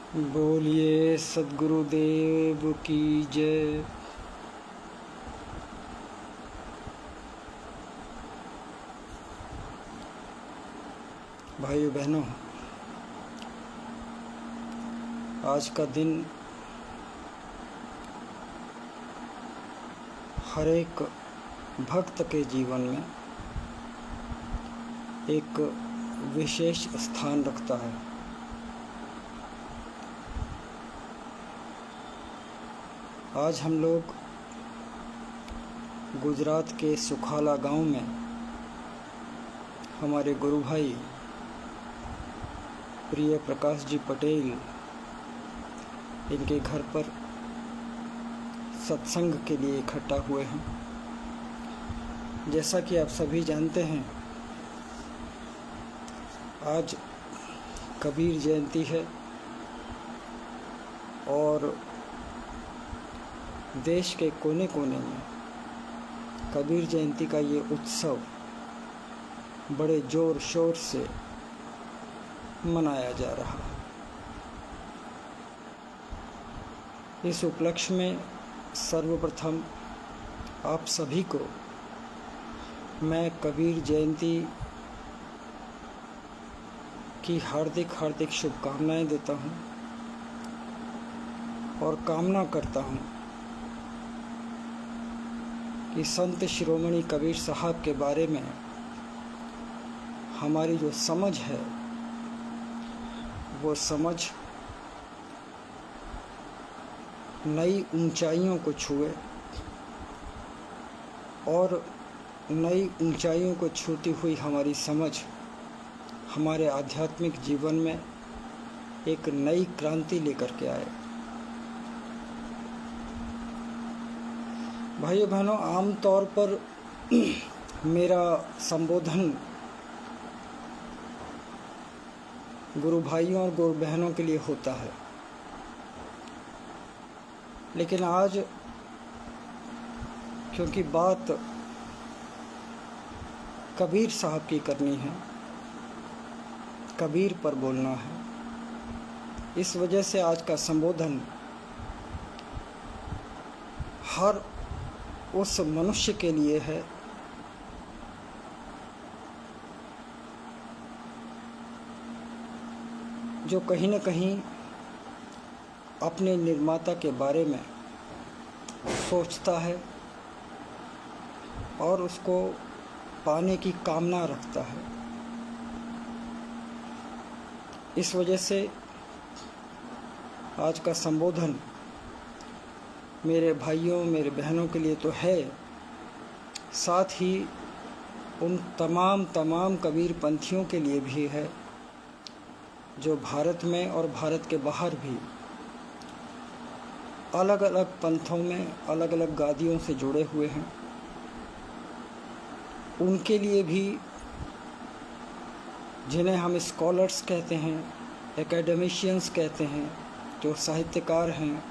बोलिए सद्गुरुदेव की जय। भाइयों बहनों, आज का दिन हर एक भक्त के जीवन में एक विशेष स्थान रखता है। आज हम लोग गुजरात के सुखाला गांव में हमारे गुरु भाई प्रिय प्रकाश जी पटेल इनके घर पर सत्संग के लिए इकट्ठा हुए हैं। जैसा कि आप सभी जानते हैं, आज कबीर जयंती है और देश के कोने कोने में कबीर जयंती का ये उत्सव बड़े जोर शोर से मनाया जा रहा है। इस उपलक्ष्य में सर्वप्रथम आप सभी को मैं कबीर जयंती की हार्दिक शुभकामनाएं देता हूं और कामना करता हूं कि संत शिरोमणि कबीर साहब के बारे में हमारी जो समझ है वो समझ नई ऊंचाइयों को छुए और नई ऊंचाइयों को छूती हुई हमारी समझ हमारे आध्यात्मिक जीवन में एक नई क्रांति लेकर के आए। भाइयों बहनों, आम तौर पर मेरा संबोधन गुरु भाइयों और गुरु बहनों के लिए होता है, लेकिन आज क्योंकि बात कबीर साहब की करनी है, कबीर पर बोलना है, इस वजह से आज का संबोधन हर उस मनुष्य के लिए है जो कहीं न कहीं अपने निर्माता के बारे में सोचता है और उसको पाने की कामना रखता है। इस वजह से आज का संबोधन मेरे भाइयों मेरे बहनों के लिए तो है, साथ ही उन तमाम कबीर पंथियों के लिए भी है जो भारत में और भारत के बाहर भी अलग अलग पंथों में अलग अलग गादियों से जुड़े हुए हैं। उनके लिए भी, जिन्हें हम स्कॉलर्स कहते हैं, एकेडमिशियंस कहते हैं, जो साहित्यकार हैं,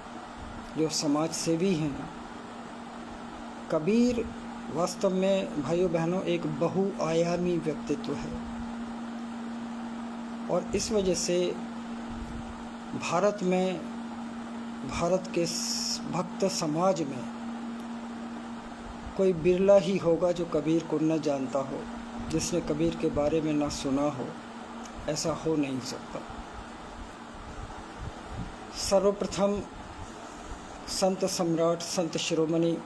जो समाज सेवी हैं, कबीर वास्तव में भाइयों बहनों एक बहुआयामी व्यक्तित्व है और इस वजह से भारत में, भारत के भक्त समाज में कोई बिरला ही होगा जो कबीर को न जानता हो, जिसने कबीर के बारे में न सुना हो। ऐसा हो नहीं सकता। सर्वप्रथम संत सम्राट संत शिरोमणि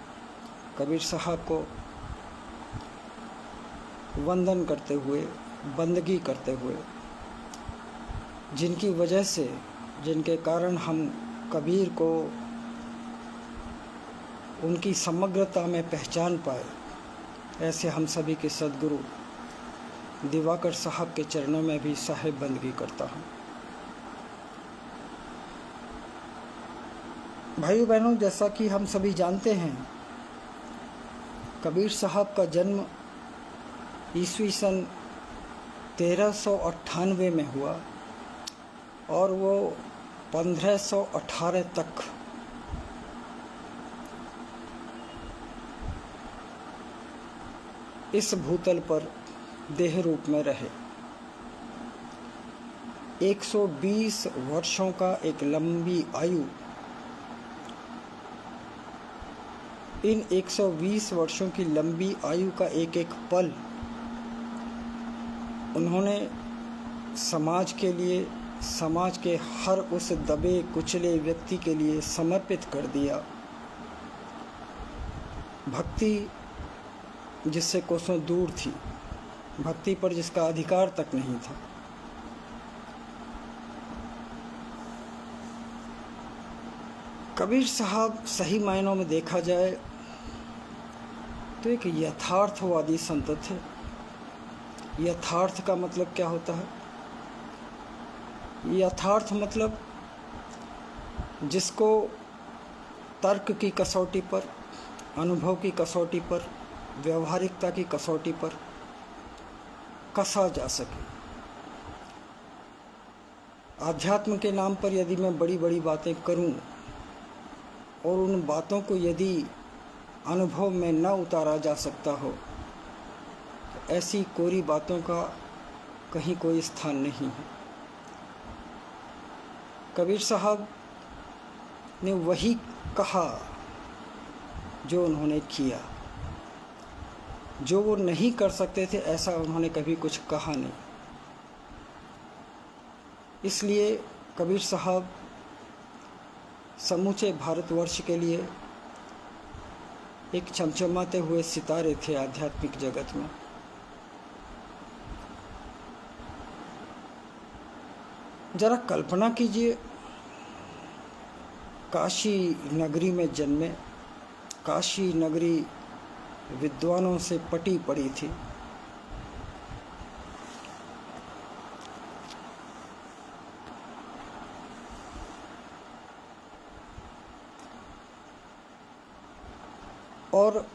कबीर साहब को वंदन करते हुए, बंदगी करते हुए, जिनकी वजह से, जिनके कारण हम कबीर को उनकी समग्रता में पहचान पाए, ऐसे हम सभी के सद्गुरु दिवाकर साहब के चरणों में भी साहिब बंदगी करता हूँ। भाइयों बहनों, जैसा कि हम सभी जानते हैं, कबीर साहब का जन्म ईस्वी सन 1398 में हुआ और वो 1518 तक इस भूतल पर देह रूप में रहे। 120 वर्षों का एक लंबी आयु, इन 120 वर्षों की लंबी आयु का एक एक पल उन्होंने समाज के लिए, समाज के हर उस दबे कुचले व्यक्ति के लिए समर्पित कर दिया। भक्ति जिससे कोसों दूर थी, भक्ति पर जिसका अधिकार तक नहीं था। कबीर साहब सही मायनों में देखा जाए तो एक यथार्थवादी संत थे। यथार्थ का मतलब क्या होता है? यथार्थ मतलब जिसको तर्क की कसौटी पर, अनुभव की कसौटी पर, व्यवहारिकता की कसौटी पर कसा जा सके। आध्यात्म के नाम पर यदि मैं बड़ी बड़ी बातें करूं और उन बातों को यदि अनुभव में न उतारा जा सकता हो, तो ऐसी कोरी बातों का कहीं कोई स्थान नहीं है। कबीर साहब ने वही कहा जो उन्होंने किया। जो वो नहीं कर सकते थे ऐसा उन्होंने कभी कुछ कहा नहीं। इसलिए कबीर साहब समूचे भारतवर्ष के लिए एक चमचमाते हुए सितारे थे आध्यात्मिक जगत में। जरा कल्पना कीजिए, काशी नगरी में जन्मे, काशी नगरी विद्वानों से पटी पड़ी थी। और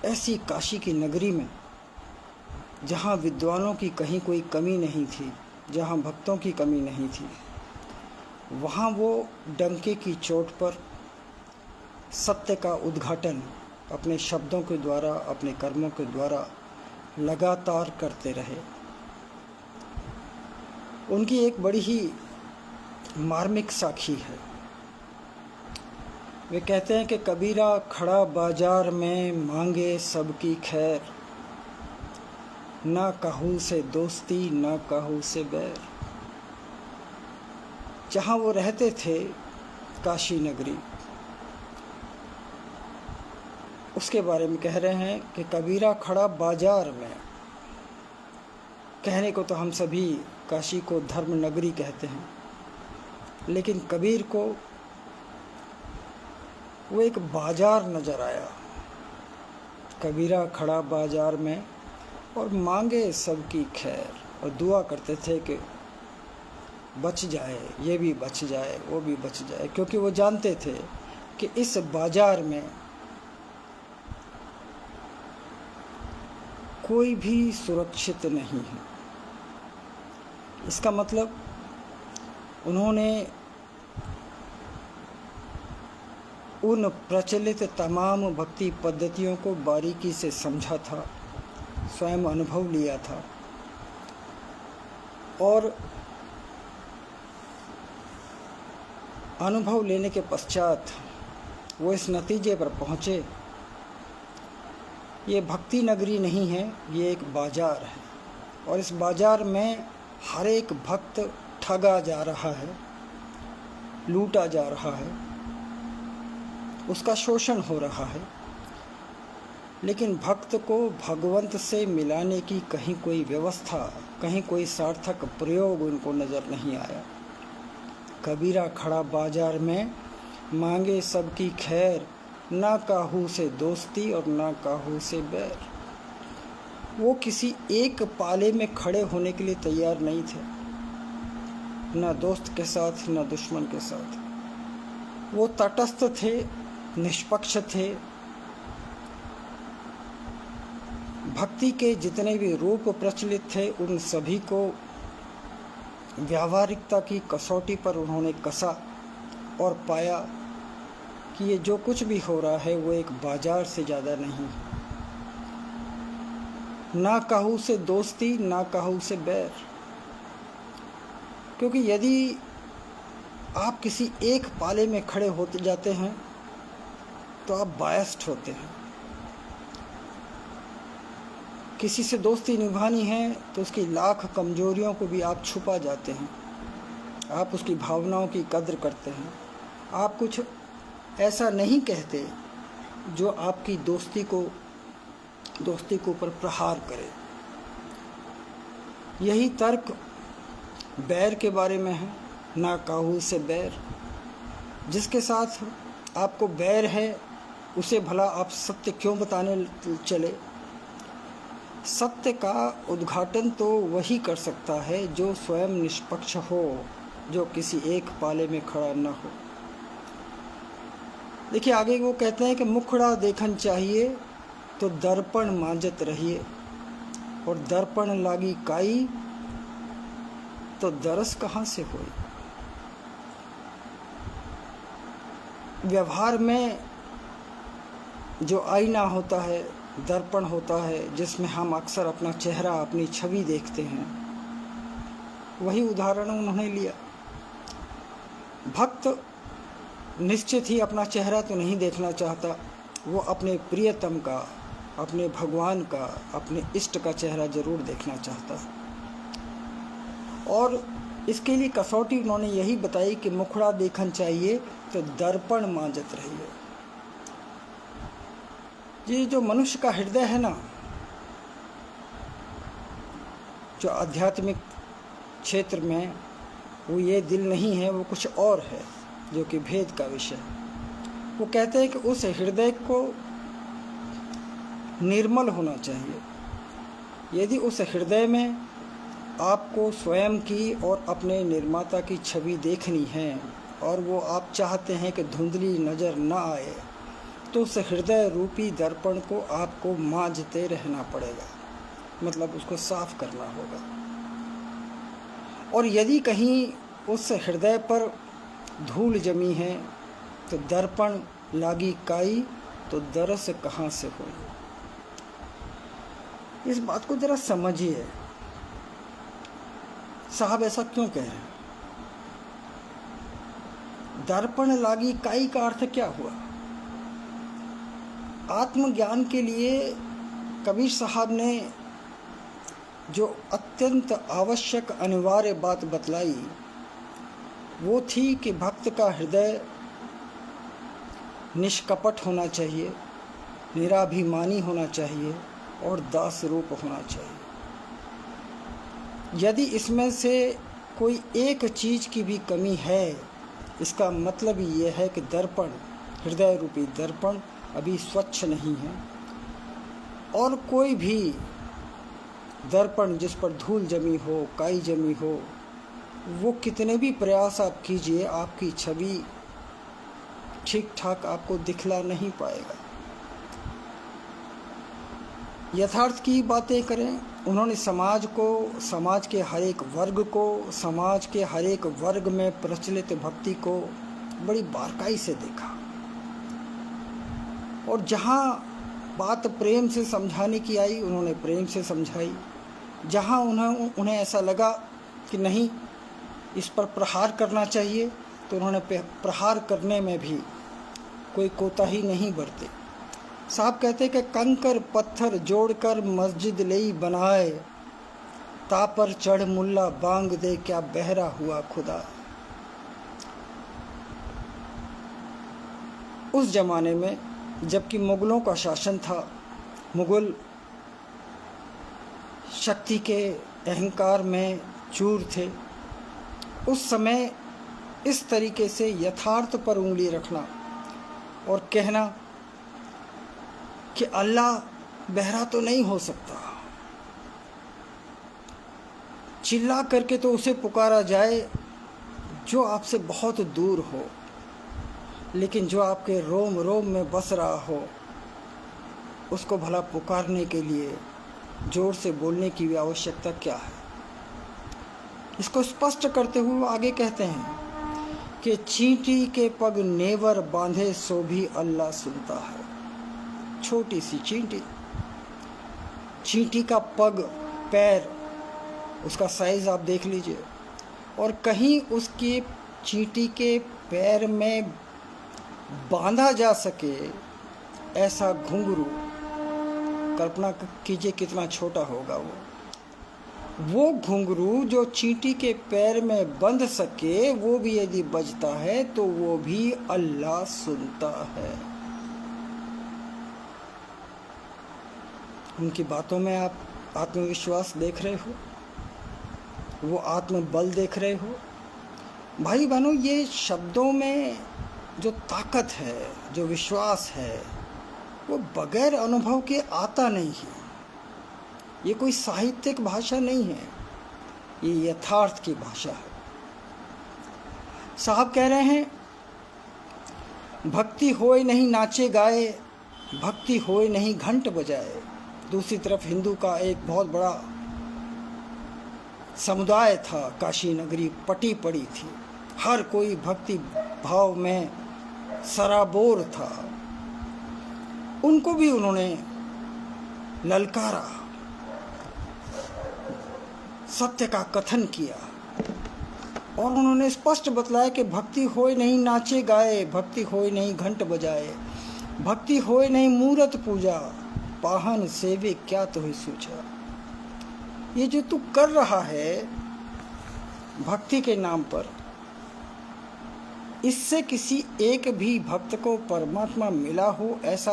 ऐसी काशी की नगरी में जहाँ विद्वानों की कहीं कोई कमी नहीं थी, जहाँ भक्तों की कमी नहीं थी, वहाँ वो डंके की चोट पर सत्य का उद्घाटन अपने शब्दों के द्वारा, अपने कर्मों के द्वारा लगातार करते रहे। उनकी एक बड़ी ही मार्मिक साखी है। वे कहते हैं कि कबीरा खड़ा बाजार में मांगे सबकी खैर, ना कहूँ से दोस्ती ना कहूँ से बैर। जहाँ वो रहते थे काशी नगरी, उसके बारे में कह रहे हैं कि कबीरा खड़ा बाजार में। कहने को तो हम सभी काशी को धर्म नगरी कहते हैं, लेकिन कबीर को वो एक बाजार नज़र आया। कबीरा खड़ा बाजार में और मांगे सबकी खैर, और दुआ करते थे कि बच जाए, ये भी बच जाए, वो भी बच जाए, क्योंकि वो जानते थे कि इस बाजार में कोई भी सुरक्षित नहीं है। इसका मतलब उन्होंने उन प्रचलित तमाम भक्ति पद्धतियों को बारीकी से समझा था, स्वयं अनुभव लिया था, और अनुभव लेने के पश्चात वो इस नतीजे पर पहुँचे, ये भक्ति नगरी नहीं है, ये एक बाजार है, और इस बाजार में हर एक भक्त ठगा जा रहा है, लूटा जा रहा है, उसका शोषण हो रहा है। लेकिन भक्त को भगवंत से मिलाने की कहीं कोई व्यवस्था, कहीं कोई सार्थक प्रयोग उनको नज़र नहीं आया। कबीरा खड़ा बाजार में मांगे सबकी खैर, ना काहू से दोस्ती और ना काहू से बैर। वो किसी एक पाले में खड़े होने के लिए तैयार नहीं थे, ना दोस्त के साथ ना दुश्मन के साथ। वो तटस्थ थे, निष्पक्ष थे। भक्ति के जितने भी रूप प्रचलित थे उन सभी को व्यावहारिकता की कसौटी पर उन्होंने कसा और पाया कि ये जो कुछ भी हो रहा है वो एक बाजार से ज़्यादा नहीं। ना कहूँ से दोस्ती ना कहूँ से बैर। क्योंकि यदि आप किसी एक पाले में खड़े होते जाते हैं तो आप बायस्ड होते हैं। किसी से दोस्ती निभानी है तो उसकी लाख कमजोरियों को भी आप छुपा जाते हैं, आप उसकी भावनाओं की कद्र करते हैं, आप कुछ ऐसा नहीं कहते जो आपकी दोस्ती के ऊपर प्रहार करे। यही तर्क बैर के बारे में है, ना काहू से बैर। जिसके साथ आपको बैर है उसे भला आप सत्य क्यों बताने चले? सत्य का उद्घाटन तो वही कर सकता है जो स्वयं निष्पक्ष हो, जो किसी एक पाले में खड़ा न हो। देखिए आगे वो कहते हैं कि मुखड़ा देखन चाहिए तो दर्पण मांजत रहिए, और दर्पण लागी काई तो दरस कहाँ से होई। व्यवहार में जो आईना होता है, दर्पण होता है, जिसमें हम अक्सर अपना चेहरा, अपनी छवि देखते हैं, वही उदाहरण उन्होंने लिया। भक्त निश्चित ही अपना चेहरा तो नहीं देखना चाहता, वो अपने प्रियतम का, अपने भगवान का, अपने इष्ट का चेहरा जरूर देखना चाहता। और इसके लिए कसौटी उन्होंने यही बताई कि मुखड़ा देखन चाहिए तो दर्पण मांजत रहिए। ये जो मनुष्य का हृदय है ना, जो आध्यात्मिक क्षेत्र में, वो ये दिल नहीं है, वो कुछ और है, जो कि भेद का विषय है। वो कहते हैं कि उस हृदय को निर्मल होना चाहिए। यदि उस हृदय में आपको स्वयं की और अपने निर्माता की छवि देखनी है और वो आप चाहते हैं कि धुंधली नज़र न आए, तो उस हृदय रूपी दर्पण को आपको मांजते रहना पड़ेगा, मतलब उसको साफ करना होगा। और यदि कहीं उस हृदय पर धूल जमी है तो दर्पण लागी काई तो दरस कहाँ से हो। इस बात को जरा समझिए, साहब ऐसा क्यों कह रहे हैं? दर्पण लागी काई का अर्थ क्या हुआ? आत्मज्ञान के लिए कबीर साहब ने जो अत्यंत आवश्यक अनिवार्य बात बतलाई वो थी कि भक्त का हृदय निष्कपट होना चाहिए, निराभिमानी होना चाहिए और दास रूप होना चाहिए। यदि इसमें से कोई एक चीज़ की भी कमी है, इसका मतलब ये है कि दर्पण, हृदय रूपी दर्पण अभी स्वच्छ नहीं है। और कोई भी दर्पण जिस पर धूल जमी हो, काई जमी हो, वो कितने भी प्रयास आप कीजिए, आपकी छवि ठीक ठाक आपको दिखला नहीं पाएगा। यथार्थ की बातें करें, उन्होंने समाज को, समाज के हर एक वर्ग को, समाज के हर एक वर्ग में प्रचलित भक्ति को बड़ी बारकाई से देखा। और जहाँ बात प्रेम से समझाने की आई, उन्होंने प्रेम से समझाई। जहाँ उन्हें ऐसा लगा कि नहीं इस पर प्रहार करना चाहिए, तो उन्होंने प्रहार करने में भी कोई कोताही नहीं बरते। साहब कहते कि कंकर पत्थर जोड़कर मस्जिद लई बनाए, तापर चढ़ मुल्ला बांग दे क्या बहरा हुआ खुदा। उस जमाने में जबकि मुगलों का शासन था, मुगल शक्ति के अहंकार में चूर थे, उस समय इस तरीके से यथार्थ पर उंगली रखना और कहना कि अल्लाह बहरा तो नहीं हो सकता, चिल्ला करके तो उसे पुकारा जाए जो आपसे बहुत दूर हो, लेकिन जो आपके रोम रोम में बस रहा हो, उसको भला पुकारने के लिए जोर से बोलने की भी आवश्यकता क्या है। इसको स्पष्ट करते हुए आगे कहते हैं कि चींटी के पग नेवर बांधे सो भी अल्लाह सुनता है। छोटी सी चींटी, चींटी का पग, पैर, उसका साइज़ आप देख लीजिए, और कहीं उसकी चींटी के पैर में बांधा जा सके ऐसा घुंघरू, कल्पना कीजिए कितना छोटा होगा वो घुंघरू जो चींटी के पैर में बंध सके, वो भी यदि बजता है तो वो भी अल्लाह सुनता है। उनकी बातों में आप आत्मविश्वास देख रहे हो, वो आत्मबल देख रहे हो। भाई बहनों, ये शब्दों में जो ताकत है, जो विश्वास है, वो बगैर अनुभव के आता नहीं है। ये कोई साहित्यिक भाषा नहीं है, ये यथार्थ की भाषा है। साहब कह रहे हैं, भक्ति होए नहीं नाचे गाए, भक्ति होए नहीं घंट बजाए। दूसरी तरफ हिंदू का एक बहुत बड़ा समुदाय था, काशी नगरी पटी पड़ी थी, हर कोई भक्ति भाव में सराबोर था। उनको भी उन्होंने ललकारा, सत्य का कथन किया और उन्होंने स्पष्ट बतलाया कि भक्ति होए नहीं नाचे गाए, भक्ति होए नहीं घंट बजाए, भक्ति होए नहीं मूरत पूजा, पाहन सेवे क्या तो ही सूझा। ये जो तू कर रहा है भक्ति के नाम पर, इससे किसी एक भी भक्त को परमात्मा मिला हो ऐसा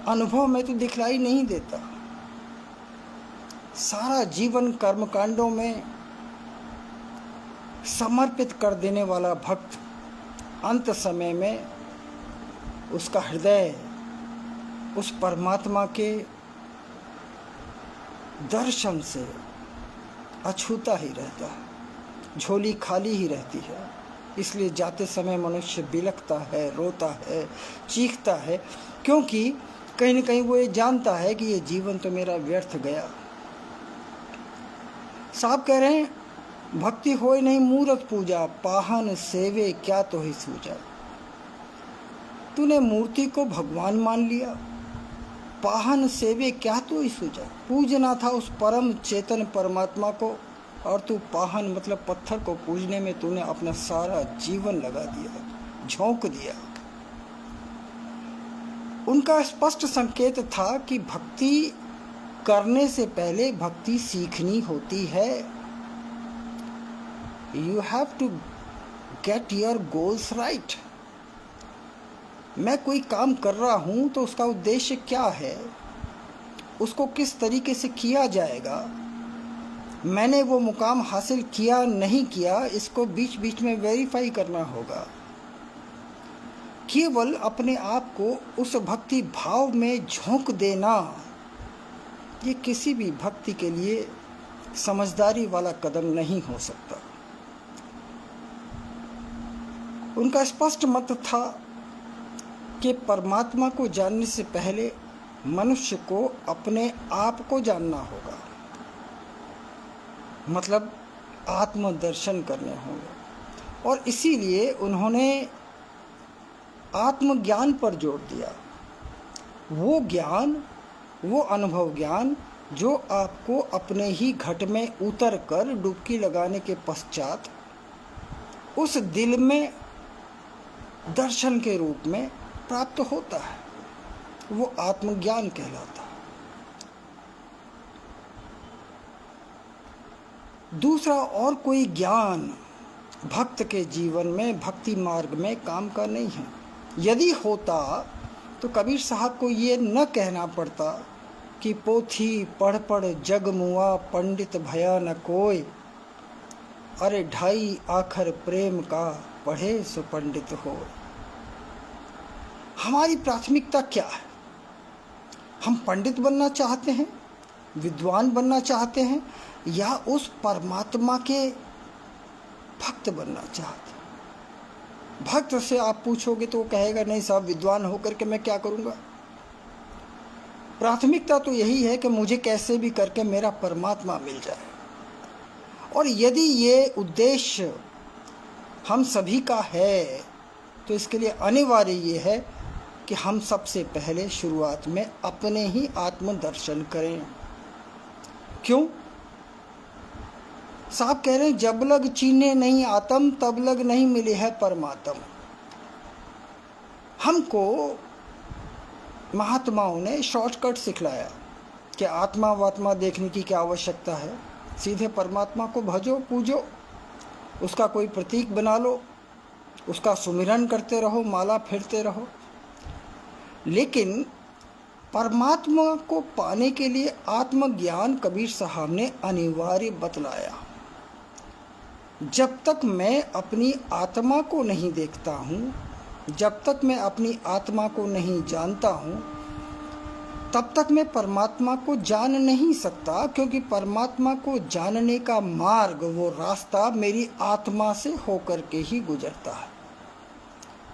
अनुभव में तो दिखलाई नहीं देता। सारा जीवन कर्मकांडों में समर्पित कर देने वाला भक्त अंत समय में उसका हृदय उस परमात्मा के दर्शन से अछूता ही रहता है, झोली खाली ही रहती है। इसलिए जाते समय मनुष्य बिलखता है, रोता है, चीखता है, क्योंकि कहीं न कहीं वो ये जानता है कि ये जीवन तो मेरा व्यर्थ गया। साहब कह रहे हैं, भक्ति होए नहीं मूरत पूजा, पाहन सेवे क्या तो ही सूझा। तूने मूर्ति को भगवान मान लिया, पाहन सेवे क्या तो ही सूझा। पूजना था उस परम चेतन परमात्मा को, और तू पाहन मतलब पत्थर को पूजने में तूने अपना सारा जीवन लगा दिया, झोंक दिया। उनका स्पष्ट संकेत था कि भक्ति करने से पहले भक्ति सीखनी होती है। You have to get your goals right. मैं कोई काम कर रहा हूँ तो उसका उद्देश्य क्या है, उसको किस तरीके से किया जाएगा, मैंने वो मुकाम हासिल किया नहीं किया, इसको बीच बीच में वेरीफाई करना होगा। केवल अपने आप को उस भक्ति भाव में झोंक देना, ये किसी भी भक्ति के लिए समझदारी वाला कदम नहीं हो सकता। उनका स्पष्ट मत था कि परमात्मा को जानने से पहले मनुष्य को अपने आप को जानना होगा, मतलब आत्मदर्शन करने होंगे। और इसीलिए उन्होंने आत्मज्ञान पर जोर दिया। वो ज्ञान, वो अनुभव ज्ञान जो आपको अपने ही घट में उतर कर डुबकी लगाने के पश्चात उस दिल में दर्शन के रूप में प्राप्त होता है, वो आत्मज्ञान कहलाता है। दूसरा और कोई ज्ञान भक्त के जीवन में, भक्ति मार्ग में काम का नहीं है। यदि होता तो कबीर साहब को ये न कहना पड़ता कि पोथी पढ़ पढ़ जग मुआ, पंडित भया न कोय, अरे ढाई आखर प्रेम का, पढ़े सो पंडित हो। हमारी प्राथमिकता क्या है? हम पंडित बनना चाहते हैं, विद्वान बनना चाहते हैं, या उस परमात्मा के भक्त बनना चाहते हैं? भक्त से आप पूछोगे तो वो कहेगा, नहीं साहब, विद्वान होकर के मैं क्या करूँगा। प्राथमिकता तो यही है कि मुझे कैसे भी करके मेरा परमात्मा मिल जाए। और यदि ये उद्देश्य हम सभी का है तो इसके लिए अनिवार्य ये है कि हम सबसे पहले शुरुआत में अपने ही आत्मदर्शन करें। क्यों? साहब कह रहे हैं जब लग चीने नहीं आत्म तब लग नहीं मिले है परमात्म। हमको महात्माओं ने शॉर्टकट सिखलाया कि आत्मा वात्मा देखने की क्या आवश्यकता है, सीधे परमात्मा को भजो पूजो, उसका कोई प्रतीक बना लो, उसका सुमिरन करते रहो, माला फेरते रहो। लेकिन परमात्मा को पाने के लिए आत्मज्ञान कबीर साहब ने अनिवार्य बतलाया। जब तक मैं अपनी आत्मा को नहीं देखता हूँ, जब तक मैं अपनी आत्मा को नहीं जानता हूँ, तब तक मैं परमात्मा को जान नहीं सकता, क्योंकि परमात्मा को जानने का मार्ग, वो रास्ता मेरी आत्मा से होकर के ही गुजरता है।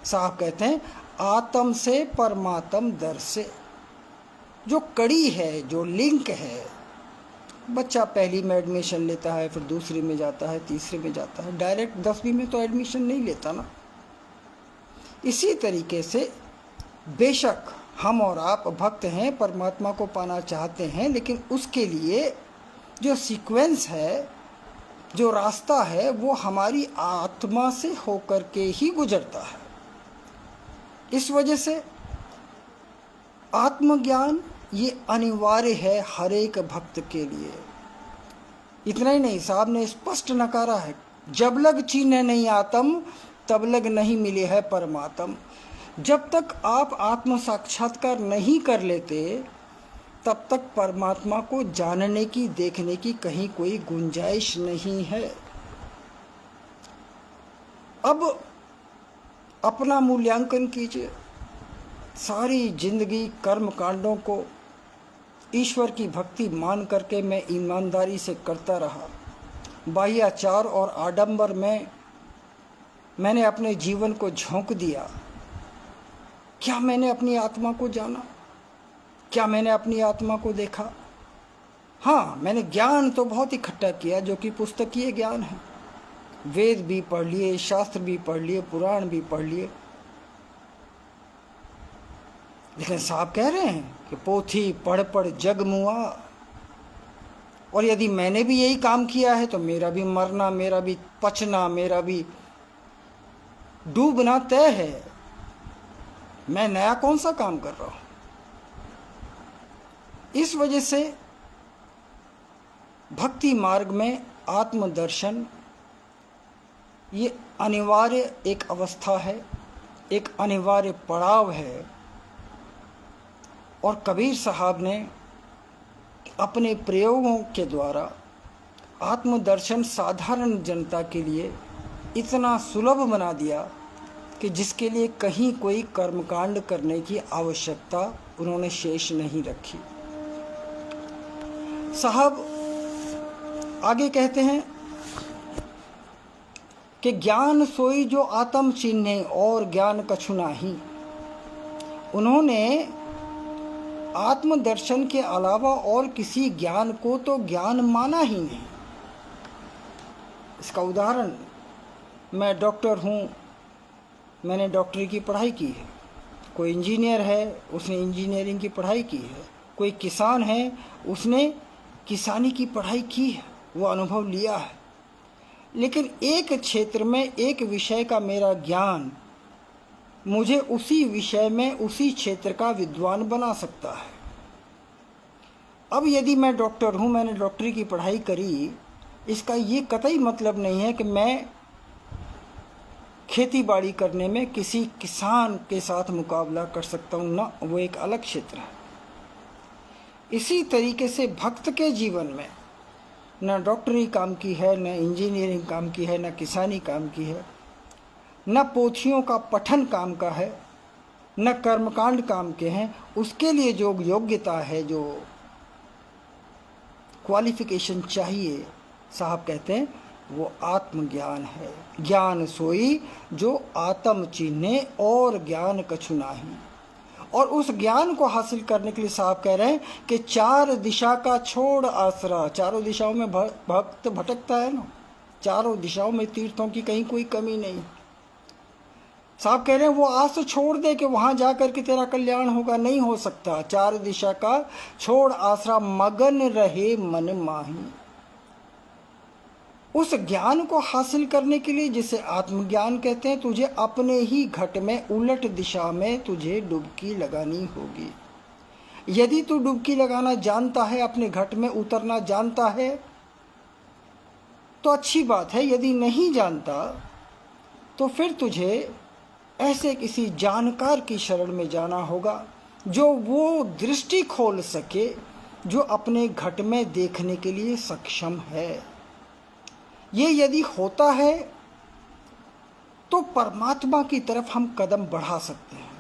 साहब कहते हैं आत्म से परमात्म दर से, जो कड़ी है, जो लिंक है। बच्चा पहली में एडमिशन लेता है, फिर दूसरी में जाता है, तीसरे में जाता है, डायरेक्ट 10वीं में तो एडमिशन नहीं लेता ना। इसी तरीके से बेशक हम और आप भक्त हैं, परमात्मा को पाना चाहते हैं, लेकिन उसके लिए जो सीक्वेंस है, जो रास्ता है, वो हमारी आत्मा से होकर के ही गुजरता है। इस वजह से आत्मज्ञान ये अनिवार्य है हर एक भक्त के लिए। इतना ही नहीं, साहब ने स्पष्ट नकारा है, जब लग चीने नहीं आत्म तब लग नहीं मिले है परमात्म। जब तक आप आत्म साक्षात्कार नहीं कर लेते, तब तक परमात्मा को जानने की, देखने की कहीं कोई गुंजाइश नहीं है। अब अपना मूल्यांकन कीजिए। सारी जिंदगी कर्म कांडों को ईश्वर की भक्ति मान करके मैं ईमानदारी से करता रहा। बाह्याचार और आडंबर में मैंने अपने जीवन को झोंक दिया। क्या मैंने अपनी आत्मा को जाना? क्या मैंने अपनी आत्मा को देखा? हाँ, मैंने ज्ञान तो बहुत इकट्ठा किया, जो कि पुस्तकीय ज्ञान है। वेद भी पढ़ लिए, शास्त्र भी पढ़ लिए, पुराण भी पढ़ लिए। लेकिन साहब कह रहे हैं कि पोथी पढ़ पढ़ जग मुआ। और यदि मैंने भी यही काम किया है तो मेरा भी मरना, मेरा भी पचना, मेरा भी डूबना तय है। मैं नया कौन सा काम कर रहा हूं? इस वजह से भक्ति मार्ग में आत्मदर्शन ये अनिवार्य एक अवस्था है, एक अनिवार्य पड़ाव है। और कबीर साहब ने अपने प्रयोगों के द्वारा आत्मदर्शन साधारण जनता के लिए इतना सुलभ बना दिया कि जिसके लिए कहीं कोई कर्मकांड करने की आवश्यकता उन्होंने शेष नहीं रखी। साहब आगे कहते हैं कि ज्ञान सोई जो आत्म चिन्हे और ज्ञान कछु नाही। उन्होंने आत्मदर्शन के अलावा और किसी ज्ञान को तो ज्ञान माना ही नहीं। इसका उदाहरण, मैं डॉक्टर हूँ, मैंने डॉक्टरी की पढ़ाई की है। कोई इंजीनियर है, उसने इंजीनियरिंग की पढ़ाई की है। कोई किसान है, उसने किसानी की पढ़ाई की है, वो अनुभव लिया है। लेकिन एक क्षेत्र में, एक विषय का मेरा ज्ञान मुझे उसी विषय में, उसी क्षेत्र का विद्वान बना सकता है। अब यदि मैं डॉक्टर हूँ, मैंने डॉक्टरी की पढ़ाई करी, इसका ये कतई मतलब नहीं है कि मैं खेती बाड़ी करने में किसी किसान के साथ मुकाबला कर सकता हूँ ना, वो एक अलग क्षेत्र है। इसी तरीके से भक्त के जीवन में न डॉक्टरी काम की है, न इंजीनियरिंग काम की है, न किसानी काम की है, न पोथियों का पठन काम का है, न कर्मकांड काम के हैं। उसके लिए जो योग्यता है, जो क्वालिफिकेशन चाहिए, साहब कहते हैं वो आत्मज्ञान है। ज्ञान सोई जो आत्म चिन्हे और ज्ञान कछु नाही। और उस ज्ञान को हासिल करने के लिए साहब कह रहे हैं कि चार दिशा का छोड़ आसरा। चारों दिशाओं में भक्त भटकता है ना, चारों दिशाओं में तीर्थों की कहीं कोई कमी नहीं। साहब कह रहे हैं वो आस छोड़ दे कि वहां जाकर के तेरा कल्याण होगा, नहीं हो सकता। चार दिशा का छोड़ आसरा, मगन रहे मन माही। उस ज्ञान को हासिल करने के लिए, जिसे आत्मज्ञान कहते हैं, तुझे अपने ही घट में उलट दिशा में तुझे डुबकी लगानी होगी। यदि तू डुबकी लगाना जानता है, अपने घट में उतरना जानता है, तो अच्छी बात है। यदि नहीं जानता तो फिर तुझे ऐसे किसी जानकार की शरण में जाना होगा, जो वो दृष्टि खोल सके जो अपने घट में देखने के लिए सक्षम है। ये यदि होता है तो परमात्मा की तरफ हम कदम बढ़ा सकते हैं।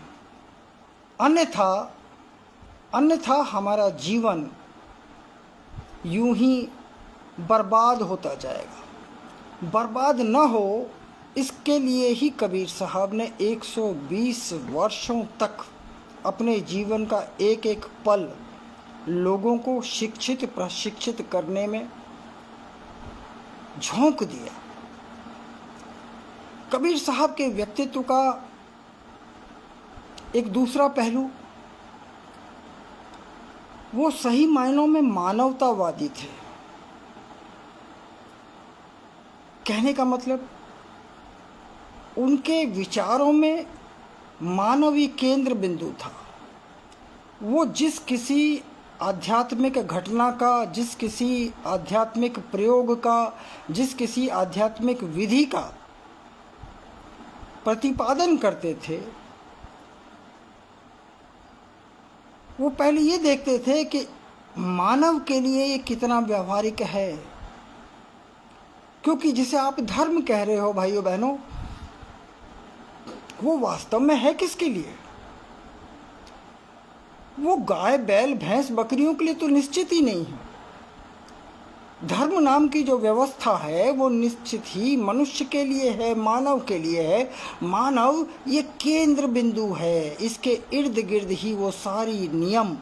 अन्यथा हमारा जीवन यूं ही बर्बाद होता जाएगा। बर्बाद न हो, इसके लिए ही कबीर साहब ने 120 वर्षों तक अपने जीवन का एक एक पल लोगों को शिक्षित प्रशिक्षित करने में झोंक दिया। कबीर साहब के व्यक्तित्व का एक दूसरा पहलू, वो सही मायनों में मानवतावादी थे। कहने का मतलब, उनके विचारों में मानवीय केंद्र बिंदु था। वो जिस किसी आध्यात्मिक घटना का, जिस किसी आध्यात्मिक प्रयोग का, जिस किसी आध्यात्मिक विधि का प्रतिपादन करते थे, वो पहले ये देखते थे कि मानव के लिए ये कितना व्यवहारिक है। क्योंकि जिसे आप धर्म कह रहे हो भाइयों बहनों, वो वास्तव में है किसके लिए? वो गाय बैल भैंस बकरियों के लिए तो निश्चित ही नहीं है। धर्म नाम की जो व्यवस्था है वो निश्चित ही मनुष्य के लिए है, मानव के लिए है। मानव ये केंद्र बिंदु है। इसके इर्द गिर्द ही वो सारी नियम,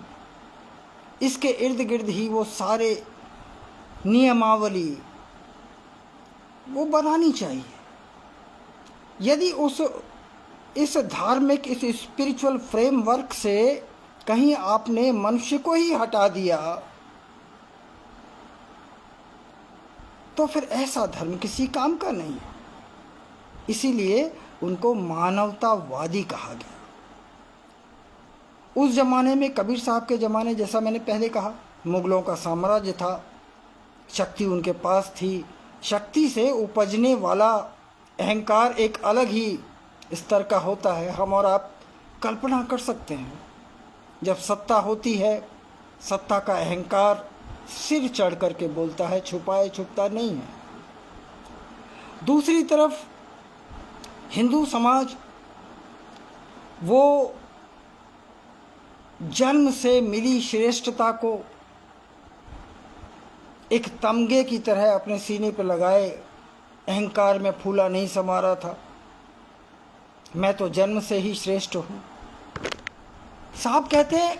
इसके इर्द गिर्द ही वो सारे नियमावली वो बनानी चाहिए। यदि इस धार्मिक, इस स्पिरिचुअल फ्रेमवर्क से कहीं आपने मनुष्य को ही हटा दिया, तो फिर ऐसा धर्म किसी काम का नहीं है। इसीलिए उनको मानवतावादी कहा गया। उस जमाने में, कबीर साहब के ज़माने, जैसा मैंने पहले कहा, मुगलों का साम्राज्य था, शक्ति उनके पास थी। शक्ति से उपजने वाला अहंकार एक अलग ही स्तर का होता है। हम और आप कल्पना कर सकते हैं, जब सत्ता होती है, सत्ता का अहंकार सिर चढ़ करके बोलता है, छुपाए छुपता नहीं है। दूसरी तरफ हिंदू समाज वो जन्म से मिली श्रेष्ठता को एक तमगे की तरह अपने सीने पर लगाए अहंकार में फूला नहीं समा रहा था। मैं तो जन्म से ही श्रेष्ठ हूँ। साहब कहते हैं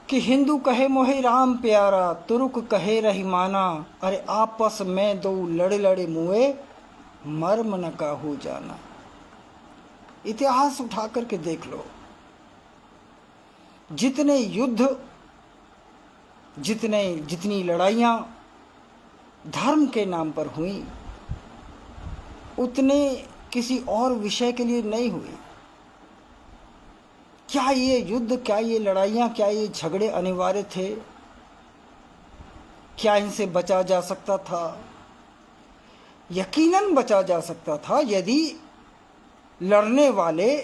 कि हिंदू कहे मोहे राम प्यारा, तुर्क कहे रहीमाना, अरे आपस में दो लड़े लड़े मुए, मर्म न काहू जाना। इतिहास उठा करके देख लो, जितने युद्ध, जितनी लड़ाइयाँ धर्म के नाम पर हुई, उतने किसी और विषय के लिए नहीं हुई। क्या ये युद्ध, क्या ये लड़ाइयाँ, क्या ये झगड़े अनिवार्य थे? क्या इनसे बचा जा सकता था? यकीनन बचा जा सकता था, यदि लड़ने वाले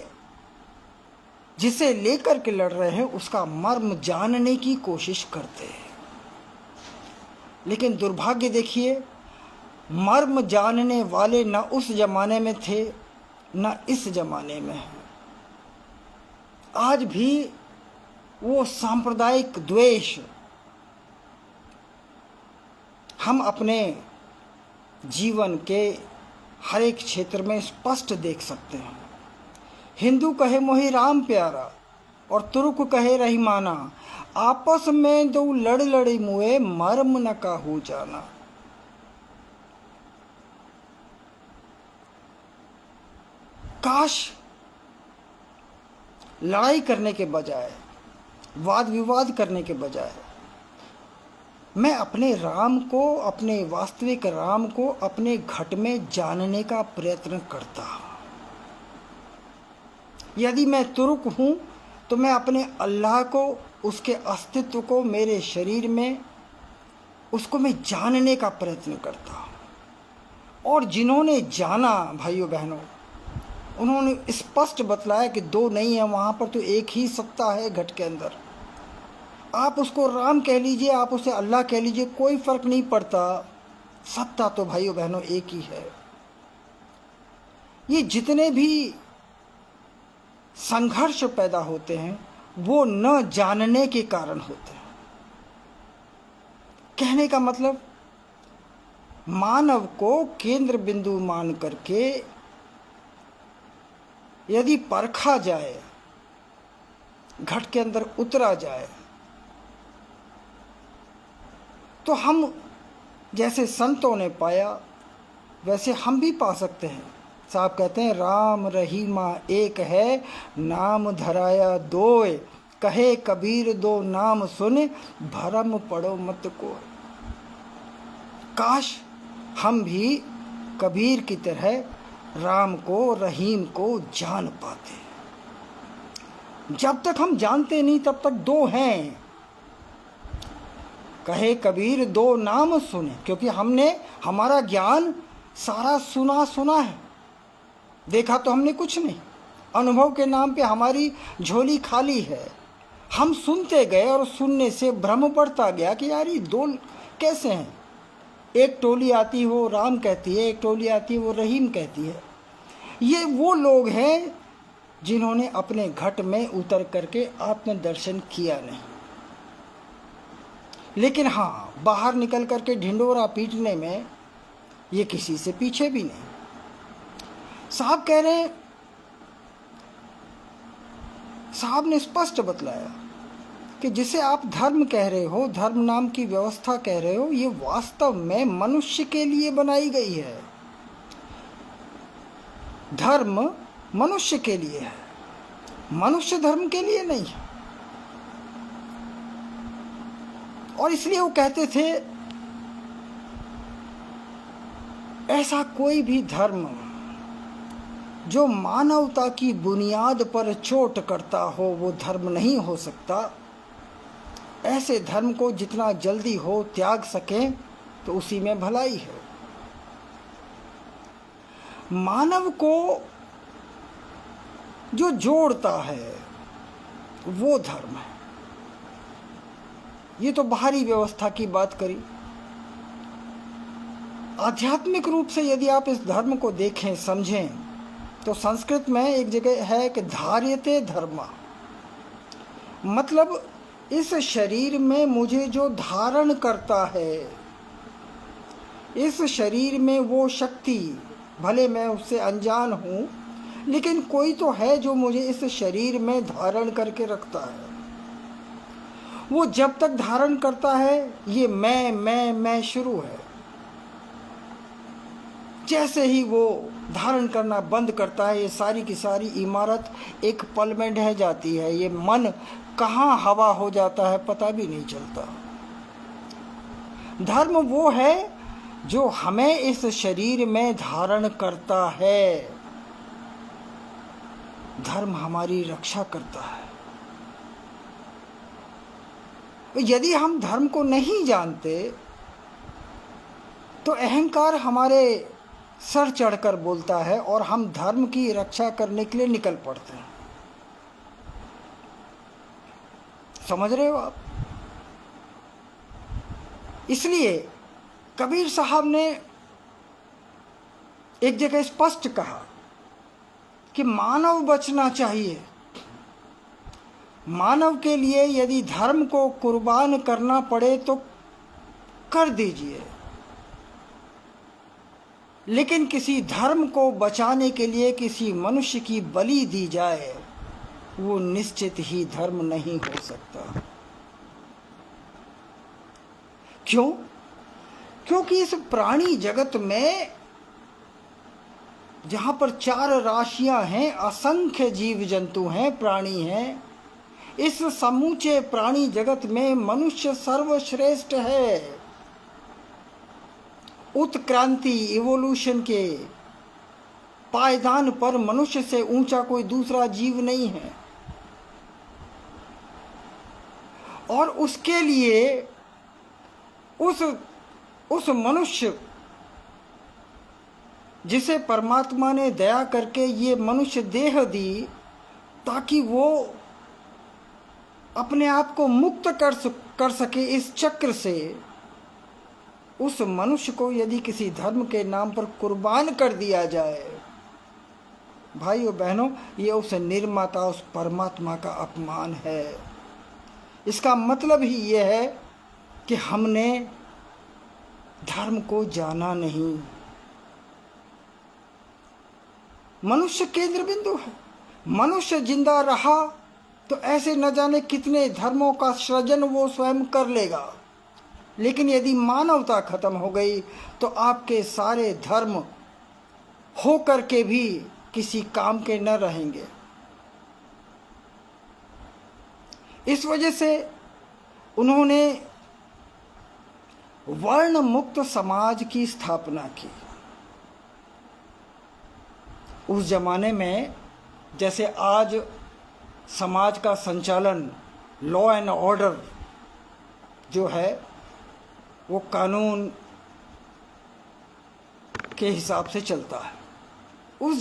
जिसे लेकर के लड़ रहे हैं उसका मर्म जानने की कोशिश करते हैं। लेकिन दुर्भाग्य देखिए, मर्म जानने वाले न उस जमाने में थे न इस जमाने में हैं। आज भी वो सांप्रदायिक द्वेष हम अपने जीवन के हर एक क्षेत्र में स्पष्ट देख सकते हैं। हिंदू कहे मोहि राम प्यारा और तुर्क कहे रहीमाना, आपस में दो लड़ लड़े मुए, मर्म न काहू जाना। काश लड़ाई करने के बजाय, वाद विवाद करने के बजाय मैं अपने राम को, अपने वास्तविक राम को अपने घट में जानने का प्रयत्न करता हूँ। यदि मैं तुर्क हूँ तो मैं अपने अल्लाह को, उसके अस्तित्व को मेरे शरीर में, उसको मैं जानने का प्रयत्न करता हूँ। और जिन्होंने जाना भाइयों बहनों, उन्होंने स्पष्ट बतलाया कि दो नहीं है, वहाँ पर तो एक ही सत्ता है घट के अंदर। आप उसको राम कह लीजिए, आप उसे अल्लाह कह लीजिए, कोई फर्क नहीं पड़ता, सत्ता तो भाइयों बहनों एक ही है। ये जितने भी संघर्ष पैदा होते हैं वो न जानने के कारण होते हैं। कहने का मतलब, मानव को केंद्र बिंदु मान करके यदि परखा जाए, घट के अंदर उतरा जाए, तो हम जैसे संतों ने पाया वैसे हम भी पा सकते हैं। साहब कहते हैं, राम रहीमा एक है, नाम धराया दोय, कहे कबीर दो नाम सुन, भरम पड़ो मत को। काश हम भी कबीर की तरह राम को, रहीम को जान पाते। जब तक हम जानते नहीं तब तक दो हैं। कहे कबीर दो नाम सुने, क्योंकि हमने, हमारा ज्ञान सारा सुना है, देखा तो हमने कुछ नहीं। अनुभव के नाम पे हमारी झोली खाली है। हम सुनते गए और सुनने से भ्रम बढ़ता गया कि यार ये दो कैसे हैं। एक टोली आती वो राम कहती है, एक टोली आती वो रहीम कहती है। ये वो लोग हैं जिन्होंने अपने घट में उतर करके आत्मदर्शन किया नहीं। लेकिन हाँ, बाहर निकल करके ढिंडोरा पीटने में ये किसी से पीछे भी नहीं। साहब कह रहे हैं, साहब ने स्पष्ट बतलाया कि जिसे आप धर्म कह रहे हो, धर्म नाम की व्यवस्था कह रहे हो, ये वास्तव में मनुष्य के लिए बनाई गई है। धर्म मनुष्य के लिए है, मनुष्य धर्म के लिए नहीं है। और इसलिए वो कहते थे, ऐसा कोई भी धर्म जो मानवता की बुनियाद पर चोट करता हो वो धर्म नहीं हो सकता। ऐसे धर्म को जितना जल्दी हो त्याग सकें तो उसी में भलाई है। मानव को जो जोड़ता है वो धर्म है। ये तो बाहरी व्यवस्था की बात करी। आध्यात्मिक रूप से यदि आप इस धर्म को देखें, समझें, तो संस्कृत में एक जगह है कि धार्यते धर्मा, मतलब इस शरीर में मुझे जो धारण करता है, इस शरीर में वो शक्ति, भले मैं उससे अनजान हूँ, लेकिन कोई तो है जो मुझे इस शरीर में धारण करके रखता है। वो जब तक धारण करता है ये मैं शुरू है। जैसे ही वो धारण करना बंद करता है, ये सारी की सारी इमारत एक पल में ढह जाती है। ये मन कहाँ हवा हो जाता है पता भी नहीं चलता। धर्म वो है जो हमें इस शरीर में धारण करता है। धर्म हमारी रक्षा करता है। यदि हम धर्म को नहीं जानते तो अहंकार हमारे सर चढ़कर बोलता है और हम धर्म की रक्षा करने के लिए निकल पड़ते हैं। समझ रहे हो आप? इसलिए कबीर साहब ने एक जगह स्पष्ट कहा कि मानव बचना चाहिए। मानव के लिए यदि धर्म को कुर्बान करना पड़े तो कर दीजिए, लेकिन किसी धर्म को बचाने के लिए किसी मनुष्य की बलि दी जाए वो निश्चित ही धर्म नहीं हो सकता। क्यों? क्योंकि इस प्राणी जगत में जहाँ पर चार राशियाँ हैं, असंख्य जीव जंतु हैं, प्राणी हैं, इस समूचे प्राणी जगत में मनुष्य सर्वश्रेष्ठ है। उत्क्रांति इवोल्यूशन के पायदान पर मनुष्य से ऊंचा कोई दूसरा जीव नहीं है। और उसके लिए उस मनुष्य जिसे परमात्मा ने दया करके ये मनुष्य देह दी ताकि वो अपने आप को मुक्त कर सके इस चक्र से, उस मनुष्य को यदि किसी धर्म के नाम पर कुर्बान कर दिया जाए, भाइयों बहनों, ये उस निर्माता उस परमात्मा का अपमान है। इसका मतलब ही ये है कि हमने धर्म को जाना नहीं। मनुष्य केंद्र बिंदु है। मनुष्य जिंदा रहा तो ऐसे न जाने कितने धर्मों का सृजन वो स्वयं कर लेगा, लेकिन यदि मानवता खत्म हो गई तो आपके सारे धर्म हो करके भी किसी काम के न रहेंगे। इस वजह से उन्होंने वर्ण मुक्त समाज की स्थापना की। उस जमाने में जैसे आज समाज का संचालन लॉ एंड ऑर्डर जो है वो कानून के हिसाब से चलता है, उस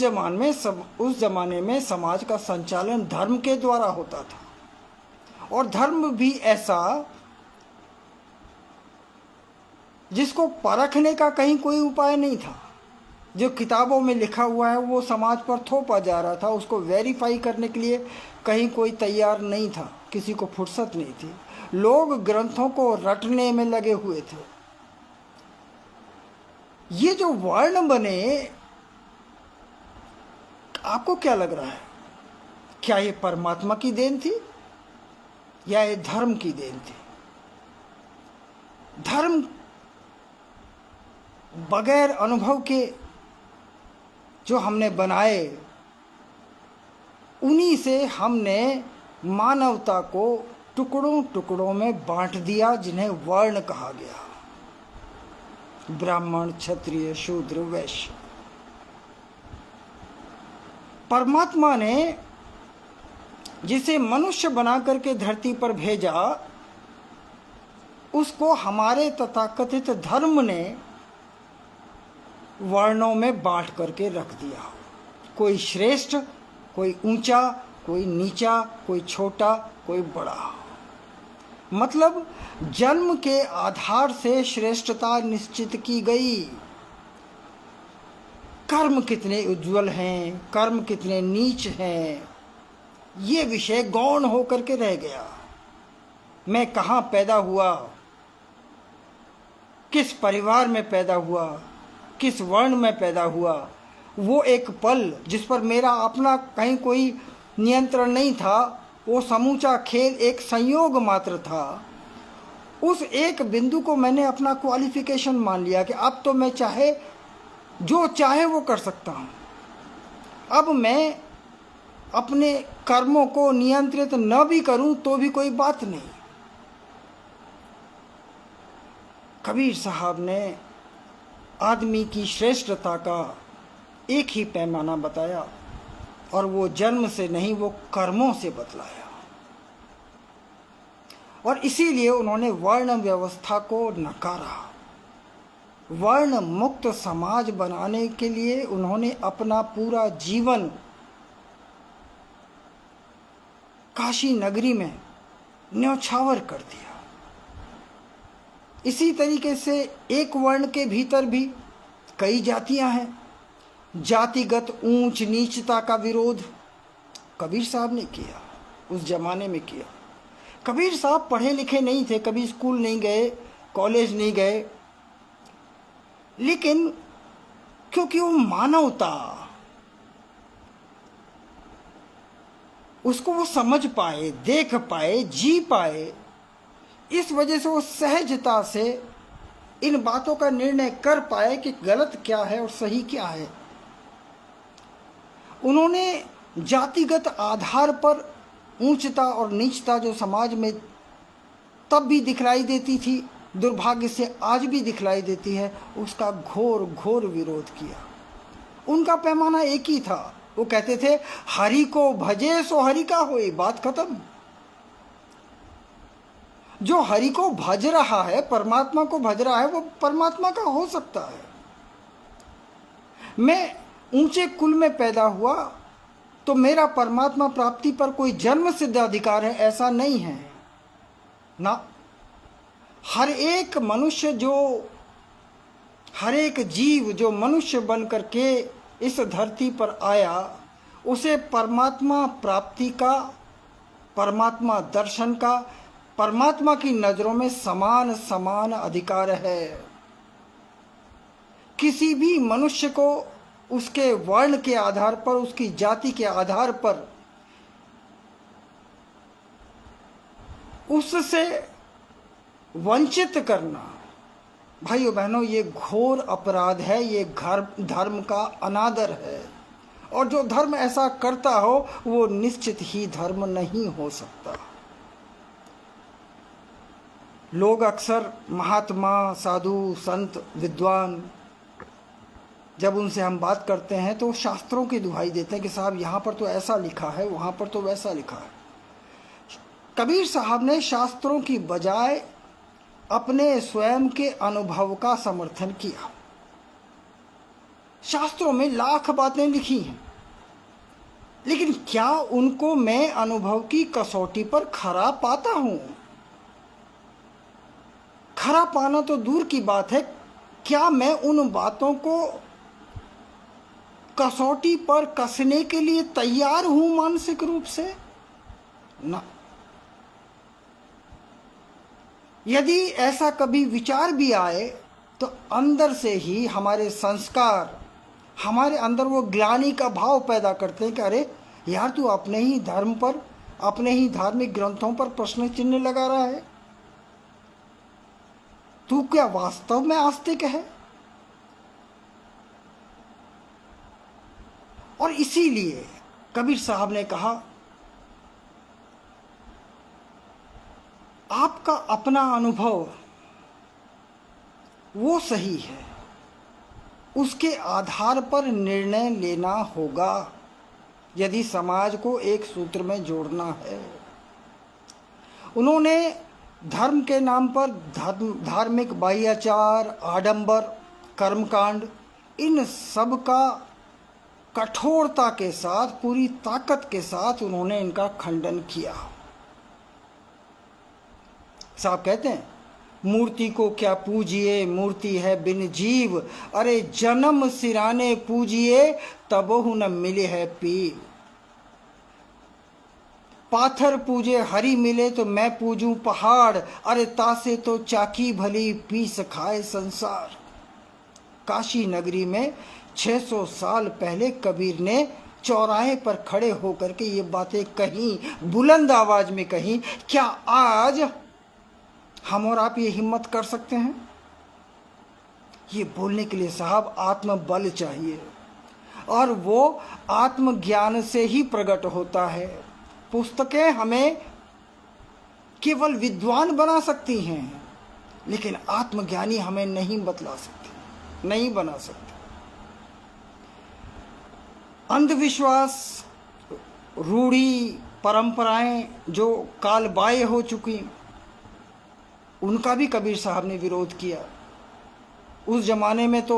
जमाने में समाज का संचालन धर्म के द्वारा होता था। और धर्म भी ऐसा जिसको परखने का कहीं कोई उपाय नहीं था। जो किताबों में लिखा हुआ है वो समाज पर थोपा जा रहा था, उसको वेरीफाई करने के लिए कहीं कोई तैयार नहीं था, किसी को फुर्सत नहीं थी। लोग ग्रंथों को रटने में लगे हुए थे। ये जो वर्ण बने, आपको क्या लग रहा है? क्या ये परमात्मा की देन थी या ये धर्म की देन थी? धर्म बगैर अनुभव के जो हमने बनाए, उन्हीं से हमने मानवता को टुकड़ों टुकड़ों में बांट दिया, जिन्हें वर्ण कहा गया। ब्राह्मण, क्षत्रिय, शूद्र, वैश्य। परमात्मा ने जिसे मनुष्य बना करके धरती पर भेजा, उसको हमारे तथाकथित धर्म ने वर्णों में बांट करके रख दिया। कोई श्रेष्ठ, कोई ऊंचा, कोई नीचा, कोई छोटा, कोई बड़ा। मतलब जन्म के आधार से श्रेष्ठता निश्चित की गई। कर्म कितने उज्जवल हैं, कर्म कितने नीच हैं, ये विषय गौण होकर के रह गया। मैं कहाँ पैदा हुआ, किस परिवार में पैदा हुआ, किस वर्ण में पैदा हुआ, वो एक पल जिस पर मेरा अपना कहीं कोई नियंत्रण नहीं था, वो समूचा खेल एक संयोग मात्र था। उस एक बिंदु को मैंने अपना क्वालिफिकेशन मान लिया कि अब तो मैं चाहे जो चाहे वो कर सकता हूँ। अब मैं अपने कर्मों को नियंत्रित न भी करूं तो भी कोई बात नहीं। कबीर साहब ने आदमी की श्रेष्ठता का एक ही पैमाना बताया, और वो जन्म से नहीं, वो कर्मों से बतलाया। और इसीलिए उन्होंने वर्ण व्यवस्था को नकारा। वर्ण मुक्त समाज बनाने के लिए उन्होंने अपना पूरा जीवन काशी नगरी में न्यौछावर कर दिया। इसी तरीके से एक वर्ण के भीतर भी कई जातियां हैं। जातिगत ऊंच नीचता का विरोध कबीर साहब ने किया, उस जमाने में किया। कबीर साहब पढ़े लिखे नहीं थे, कभी स्कूल नहीं गए, कॉलेज नहीं गए, लेकिन क्योंकि वो मानवता, उसको वो समझ पाए, देख पाए, जी पाए, इस वजह से वो सहजता से इन बातों का निर्णय कर पाए कि गलत क्या है और सही क्या है। उन्होंने जातिगत आधार पर ऊंचता और नीचता जो समाज में तब भी दिखलाई देती थी, दुर्भाग्य से आज भी दिखलाई देती है, उसका घोर घोर विरोध किया। उनका पैमाना एक ही था, वो कहते थे हरि को भजे सो हरि का होए, बात खत्म। जो हरि को भज रहा है, परमात्मा को भज रहा है, वो परमात्मा का हो सकता है। मैं ऊंचे कुल में पैदा हुआ तो मेरा परमात्मा प्राप्ति पर कोई जन्म सिद्ध अधिकार है, ऐसा नहीं है ना। हर एक मनुष्य हर एक जीव जो मनुष्य बन करके इस धरती पर आया, उसे परमात्मा प्राप्ति का, परमात्मा दर्शन का, परमात्मा की नज़रों में समान समान अधिकार है। किसी भी मनुष्य को उसके वर्ण के आधार पर, उसकी जाति के आधार पर उससे वंचित करना, भाइयों बहनों, ये घोर अपराध है, ये धर्म का अनादर है। और जो धर्म ऐसा करता हो वो निश्चित ही धर्म नहीं हो सकता। लोग अक्सर महात्मा, साधु, संत, विद्वान, जब उनसे हम बात करते हैं तो शास्त्रों की दुहाई देते हैं कि साहब यहाँ पर तो ऐसा लिखा है, वहाँ पर तो वैसा लिखा है। कबीर साहब ने शास्त्रों की बजाय अपने स्वयं के अनुभव का समर्थन किया। शास्त्रों में लाख बातें लिखी हैं, लेकिन क्या उनको मैं अनुभव की कसौटी पर खरा पाता हूं? खरा पाना तो दूर की बात है, क्या मैं उन बातों को कसौटी पर कसने के लिए तैयार हूं मानसिक रूप से? ना। यदि ऐसा कभी विचार भी आए तो अंदर से ही हमारे संस्कार हमारे अंदर वो ग्लानि का भाव पैदा करते हैं कि अरे यार, तू अपने ही धर्म पर, अपने ही धार्मिक ग्रंथों पर प्रश्न चिन्ह लगा रहा है। तू क्या वास्तव में आस्तिक है? और इसीलिए कबीर साहब ने कहा, आपका अपना अनुभव वो सही है, उसके आधार पर निर्णय लेना होगा यदि समाज को एक सूत्र में जोड़ना है। उन्होंने धर्म के नाम पर धार्मिक बाह्याचार, आडंबर, कर्मकांड, इन सब का कठोरता के साथ, पूरी ताकत के साथ उन्होंने इनका खंडन किया। साहब कहते हैं, मूर्ति को क्या पूजिए, मूर्ति है बिन जीव, अरे जन्म सिराने पूजिए तबहु न मिले है पीर। पाथर पूजे हरि मिले तो मैं पूजूं पहाड़, अरे तासे तो चाकी भली पीस खाए संसार। काशी नगरी में 600 साल पहले कबीर ने चौराहे पर खड़े होकर के ये बातें कहीं, बुलंद आवाज में कहीं। क्या आज हम और आप ये हिम्मत कर सकते हैं? ये बोलने के लिए साहब आत्मबल चाहिए, और वो आत्मज्ञान से ही प्रकट होता है। पुस्तकें हमें केवल विद्वान बना सकती हैं, लेकिन आत्मज्ञानी हमें नहीं बतला सकती, नहीं बना सकती। अंधविश्वास, रूढ़ी परंपराएं जो कालबाह्य हो चुकी, उनका भी कबीर साहब ने विरोध किया। उस जमाने में तो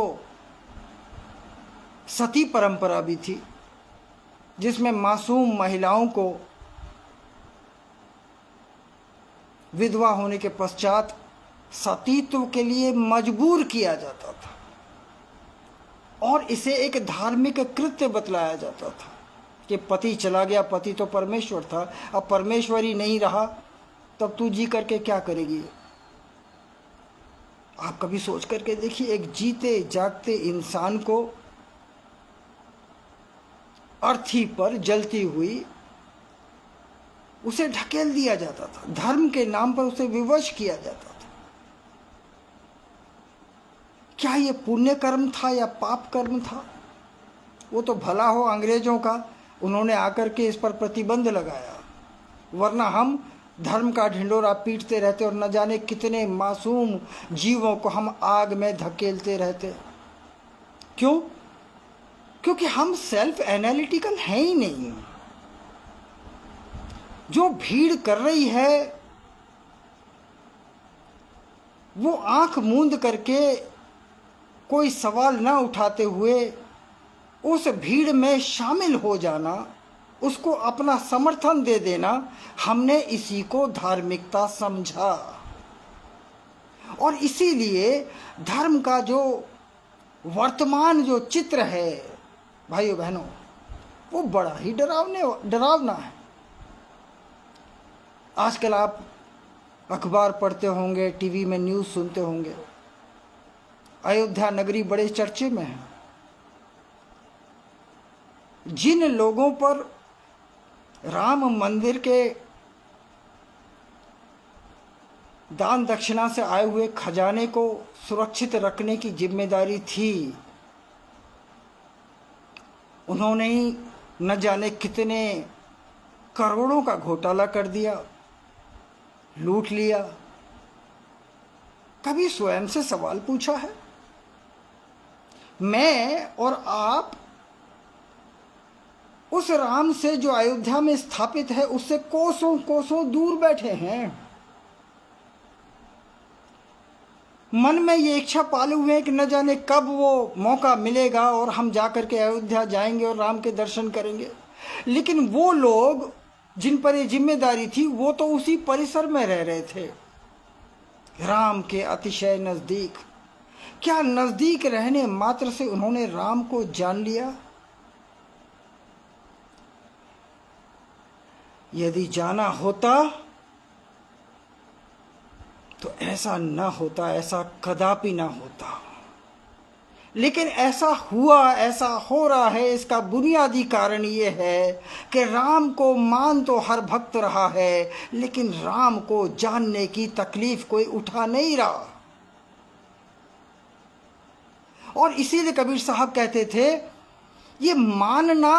सती परंपरा भी थी, जिसमें मासूम महिलाओं को विधवा होने के पश्चात सतीत्व के लिए मजबूर किया जाता था, और इसे एक धार्मिक कृत्य बतलाया जाता था कि पति चला गया, पति तो परमेश्वर था, अब परमेश्वर ही नहीं रहा, तब तू जी करके क्या करेगी? आप कभी सोच करके देखिए, एक जीते जागते इंसान को अर्थी पर जलती हुई उसे ढकेल दिया जाता था, धर्म के नाम पर उसे विवश किया जाता था। क्या ये पुण्य कर्म था या पाप कर्म था? वो तो भला हो अंग्रेजों का, उन्होंने आकर के इस पर प्रतिबंध लगाया, वरना हम धर्म का ढिंढोरा पीटते रहते और न जाने कितने मासूम जीवों को हम आग में धकेलते रहते। क्यों? क्योंकि हम सेल्फ एनालिटिकल हैं ही नहीं। जो भीड़ कर रही है वो आंख मूंद करके कोई सवाल ना उठाते हुए उस भीड़ में शामिल हो जाना, उसको अपना समर्थन दे देना, हमने इसी को धार्मिकता समझा। और इसीलिए धर्म का जो वर्तमान जो चित्र है भाइयों बहनों, वो बड़ा ही डरावना है। आजकल आप अखबार पढ़ते होंगे, टीवी में न्यूज़ सुनते होंगे, अयोध्या नगरी बड़े चर्चे में है। जिन लोगों पर राम मंदिर के दान दक्षिणा से आए हुए खजाने को सुरक्षित रखने की जिम्मेदारी थी, उन्होंने ही न जाने कितने करोड़ों का घोटाला कर दिया, लूट लिया। कभी स्वयं से सवाल पूछा है? मैं और आप उस राम से जो अयोध्या में स्थापित है उससे कोसों कोसों दूर बैठे हैं। मन में ये इच्छा पाले हुए हैं कि न जाने कब वो मौका मिलेगा और हम जाकर के अयोध्या जाएंगे और राम के दर्शन करेंगे। लेकिन वो लोग जिन पर ये जिम्मेदारी थी वो तो उसी परिसर में रह रहे थे, राम के अतिशय नज़दीक। क्या नज़दीक रहने मात्र से उन्होंने राम को जान लिया? यदि जाना होता तो ऐसा न होता, ऐसा कदापि ना होता। लेकिन ऐसा हुआ, ऐसा हो रहा है। इसका बुनियादी कारण ये है कि राम को मान तो हर भक्त रहा है, लेकिन राम को जानने की तकलीफ कोई उठा नहीं रहा। और इसीलिए कबीर साहब कहते थे, ये मानना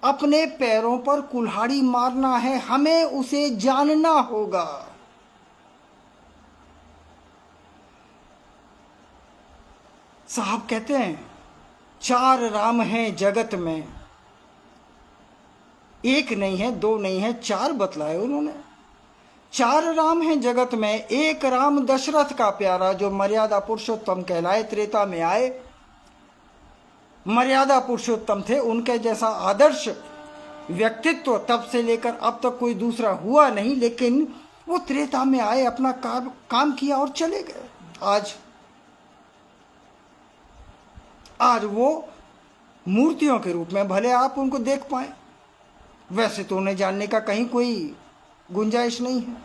अपने पैरों पर कुल्हाड़ी मारना है, हमें उसे जानना होगा। साहब कहते हैं, 4 राम हैं जगत में, एक नहीं है, 2 नहीं है, 4 बतलाए उन्होंने। 4 राम हैं जगत में, एक राम दशरथ का प्यारा जो मर्यादा पुरुषोत्तम कहलाए, त्रेता में आए, मर्यादा पुरुषोत्तम थे। उनके जैसा आदर्श व्यक्तित्व तब से लेकर अब तक कोई दूसरा हुआ नहीं, लेकिन वो त्रेता में आए, अपना काम किया और चले गए। आज वो मूर्तियों के रूप में भले आप उनको देख पाए, वैसे तो उन्हें जानने का कहीं कोई गुंजाइश नहीं है।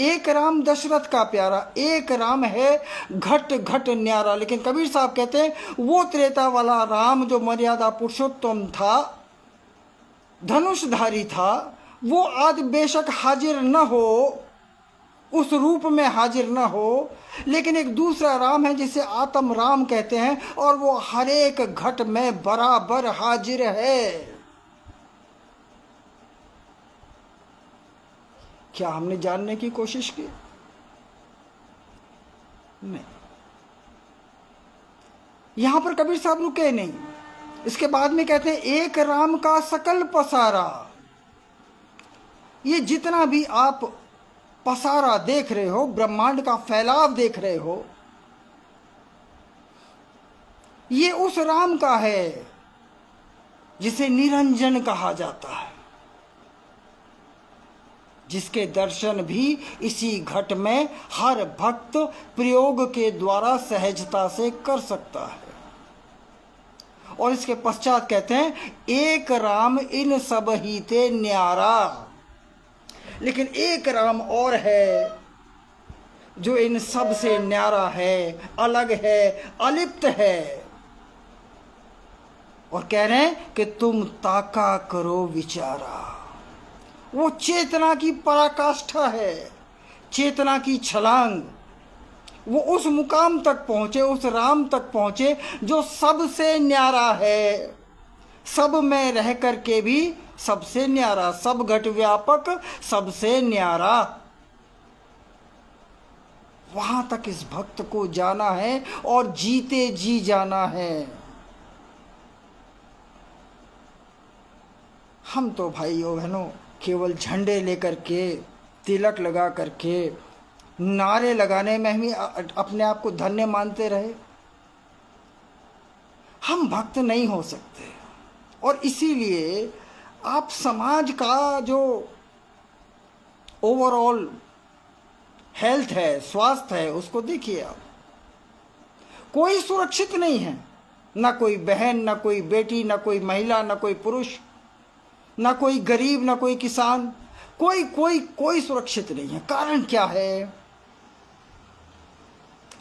एक राम दशरथ का प्यारा, एक राम है घट घट न्यारा। लेकिन कबीर साहब कहते हैं वो त्रेता वाला राम जो मर्यादा पुरुषोत्तम था, धनुषधारी था, वो आज बेशक हाजिर न हो, उस रूप में हाजिर न हो, लेकिन एक दूसरा राम है जिसे आत्म राम कहते हैं, और वो हर एक घट में बराबर हाजिर है। क्या हमने जानने की कोशिश की? नहीं। यहां पर कबीर साहब रुके नहीं, इसके बाद में कहते हैं एक राम का सकल पसारा। ये जितना भी आप पसारा देख रहे हो, ब्रह्मांड का फैलाव देख रहे हो, ये उस राम का है जिसे निरंजन कहा जाता है, जिसके दर्शन भी इसी घट में हर भक्त प्रयोग के द्वारा सहजता से कर सकता है। और इसके पश्चात कहते हैं एक राम इन सब ही ते न्यारा। लेकिन एक राम और है जो इन सब से न्यारा है, अलग है, अलिप्त है। और कह रहे हैं कि तुम ताका करो विचारा। वो चेतना की पराकाष्ठा है, चेतना की छलांग। वो उस मुकाम तक पहुंचे, उस राम तक पहुंचे जो सबसे न्यारा है, सब में रह कर के भी सबसे न्यारा, सब घट व्यापक सबसे न्यारा। वहां तक इस भक्त को जाना है और जीते जी जाना है। हम तो भाइयों बहनों केवल झंडे लेकर के, तिलक लगा करके, नारे लगाने में ही अपने आप को धन्य मानते रहे। हम भक्त नहीं हो सकते। और इसीलिए आप समाज का जो ओवरऑल हेल्थ है, स्वास्थ्य है, उसको देखिए आप। कोई सुरक्षित नहीं है, ना कोई बहन, ना कोई बेटी, ना कोई महिला, ना कोई पुरुष, ना कोई गरीब, ना कोई किसान, कोई कोई कोई सुरक्षित नहीं है। कारण क्या है?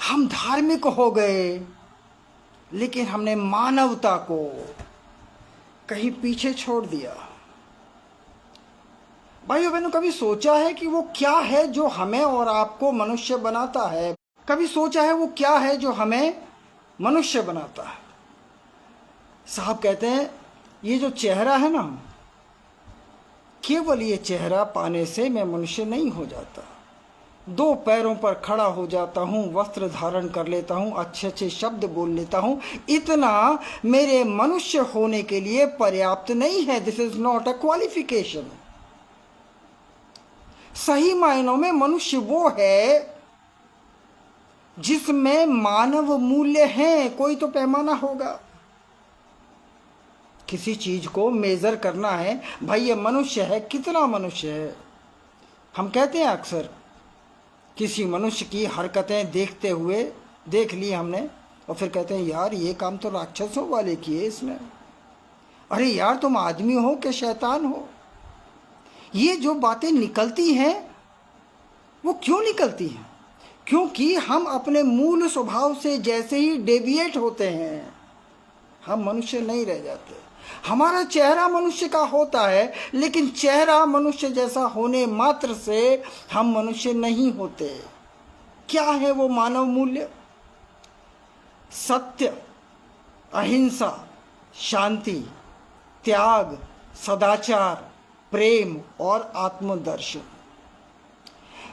हम धार्मिक हो गए, लेकिन हमने मानवता को कहीं पीछे छोड़ दिया। भाइयों बहनों, कभी सोचा है कि वो क्या है जो हमें और आपको मनुष्य बनाता है? कभी सोचा है वो क्या है जो हमें मनुष्य बनाता है? साहब कहते हैं ये जो चेहरा है ना, केवल ये चेहरा पाने से मैं मनुष्य नहीं हो जाता। 2 पैरों पर खड़ा हो जाता हूँ, वस्त्र धारण कर लेता हूँ, अच्छे अच्छे शब्द बोल लेता हूँ, इतना मेरे मनुष्य होने के लिए पर्याप्त नहीं है। This is not a qualification. सही मायनों में मनुष्य वो है जिसमें मानव मूल्य हैं। कोई तो पैमाना होगा, किसी चीज को मेजर करना है। भाई ये मनुष्य है, कितना मनुष्य है? हम कहते हैं अक्सर किसी मनुष्य की हरकतें देखते हुए, देख ली हमने, और फिर कहते हैं यार ये काम तो राक्षसों वाले किए इसने। अरे यार तुम आदमी हो कि शैतान हो? ये जो बातें निकलती हैं वो क्यों निकलती हैं? क्योंकि हम अपने मूल स्वभाव से जैसे ही डेविएट होते हैं, हम मनुष्य नहीं रह जाते। हमारा चेहरा मनुष्य का होता है, लेकिन चेहरा मनुष्य जैसा होने मात्र से हम मनुष्य नहीं होते। क्या है वो मानव मूल्य? सत्य, अहिंसा, शांति, त्याग, सदाचार, प्रेम और आत्मदर्शन।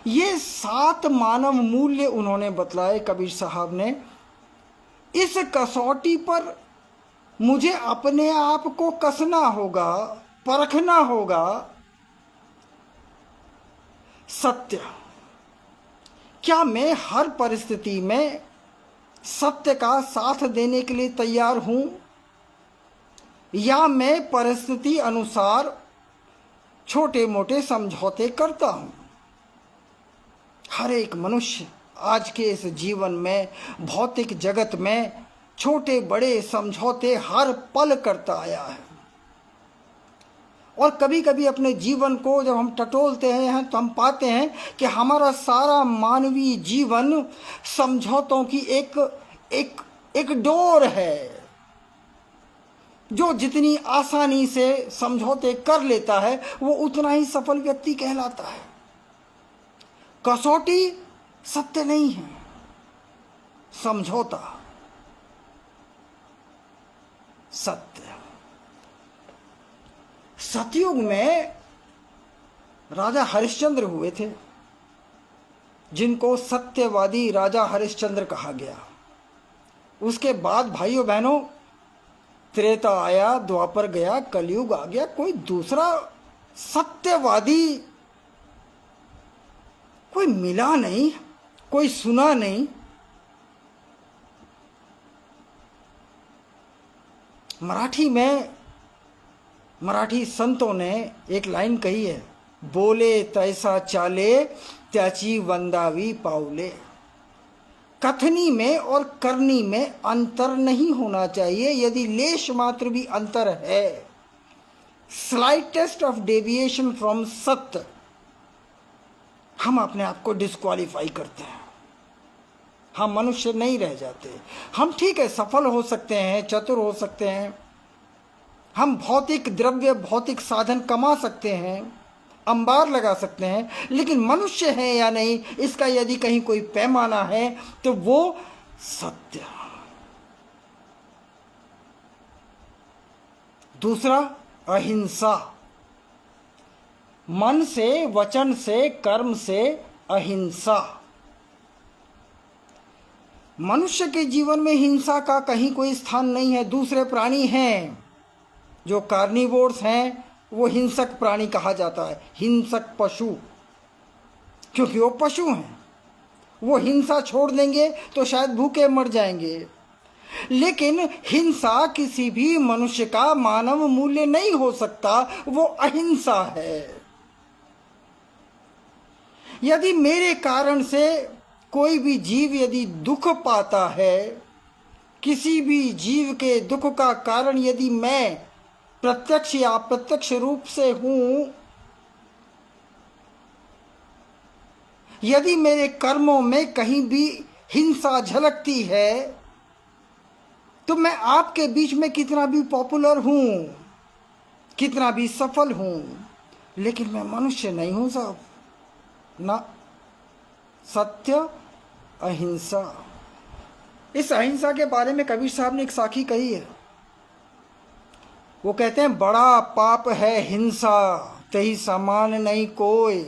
ये 7 मानव मूल्य उन्होंने बतलाए कबीर साहब ने। इस कसौटी पर मुझे अपने आप को कसना होगा, परखना होगा। सत्य, क्या मैं हर परिस्थिति में सत्य का साथ देने के लिए तैयार हूं, या मैं परिस्थिति अनुसार छोटे मोटे समझौते करता हूं? हर एक मनुष्य आज के इस जीवन में, भौतिक जगत में छोटे बड़े समझौते हर पल करता आया है। और कभी कभी अपने जीवन को जब हम टटोलते हैं तो हम पाते हैं कि हमारा सारा मानवीय जीवन समझौतों की एक डोर है। जो जितनी आसानी से समझौते कर लेता है वो उतना ही सफल व्यक्ति कहलाता है। कसौटी सत्य नहीं है, समझौता सत्य। सतयुग में राजा हरिश्चंद्र हुए थे, जिनको सत्यवादी राजा हरिश्चंद्र कहा गया। उसके बाद भाइयों बहनों त्रेता आया, द्वापर गया, कलयुग आ गया। कोई दूसरा सत्यवादी कोई मिला नहीं, कोई सुना नहीं। मराठी संतों ने एक लाइन कही है, बोले तैसा चाले त्याची वंदावी पाउले। कथनी में और करनी में अंतर नहीं होना चाहिए। यदि लेश मात्र भी अंतर है, स्लाइटेस्ट ऑफ डेविएशन फ्रॉम सत्य, हम अपने आप को डिस्क्वालीफाई करते हैं। हम मनुष्य नहीं रह जाते। हम ठीक है सफल हो सकते हैं, चतुर हो सकते हैं, हम भौतिक द्रव्य, भौतिक साधन कमा सकते हैं, अंबार लगा सकते हैं, लेकिन मनुष्य है या नहीं, इसका यदि कहीं कोई पैमाना है तो वो सत्य। दूसरा अहिंसा, मन से, वचन से, कर्म से अहिंसा। मनुष्य के जीवन में हिंसा का कहीं कोई स्थान नहीं है। दूसरे प्राणी हैं जो कार्निवोर्स हैं, वो हिंसक प्राणी कहा जाता है, हिंसक पशु, क्योंकि वो पशु हैं। वो हिंसा छोड़ देंगे तो शायद भूखे मर जाएंगे। लेकिन हिंसा किसी भी मनुष्य का मानव मूल्य नहीं हो सकता, वो अहिंसा है। यदि मेरे कारण से कोई भी जीव यदि दुख पाता है, किसी भी जीव के दुख का कारण यदि मैं प्रत्यक्ष या अप्रत्यक्ष रूप से हूं, यदि मेरे कर्मों में कहीं भी हिंसा झलकती है, तो मैं आपके बीच में कितना भी पॉपुलर हूं, कितना भी सफल हूं, लेकिन मैं मनुष्य नहीं हूं साहब ना। सत्य अहिंसा। इस अहिंसा के बारे में कबीर साहब ने एक साखी कही है। वो कहते हैं, बड़ा पाप है हिंसा, तेहि समान नहीं कोई।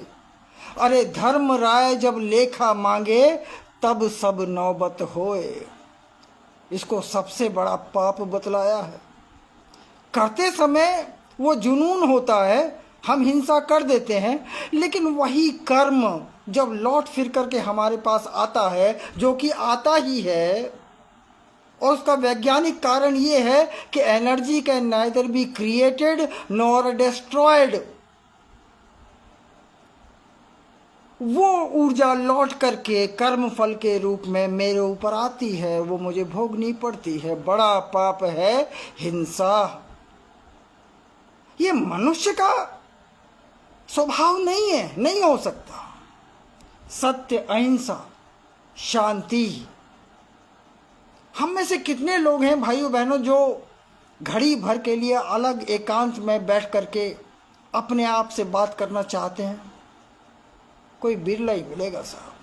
अरे धर्म राय जब लेखा मांगे, तब सब नौबत होए। इसको सबसे बड़ा पाप बतलाया है। करते समय वो जुनून होता है, हम हिंसा कर देते हैं, लेकिन वही कर्म जब लौट फिर करके हमारे पास आता है, जो कि आता ही है, और उसका वैज्ञानिक कारण ये है कि energy can neither be created nor destroyed. वो ऊर्जा लौट करके कर्म फल के रूप में मेरे ऊपर आती है, वो मुझे भोगनी पड़ती है। बड़ा पाप है हिंसा। ये मनुष्य का स्वभाव नहीं है, नहीं हो सकता। सत्य, अहिंसा, शांति। हम में से कितने लोग हैं भाइयों बहनों जो घड़ी भर के लिए अलग एकांत में बैठ करके अपने आप से बात करना चाहते हैं? कोई बिरला ही मिलेगा साहब।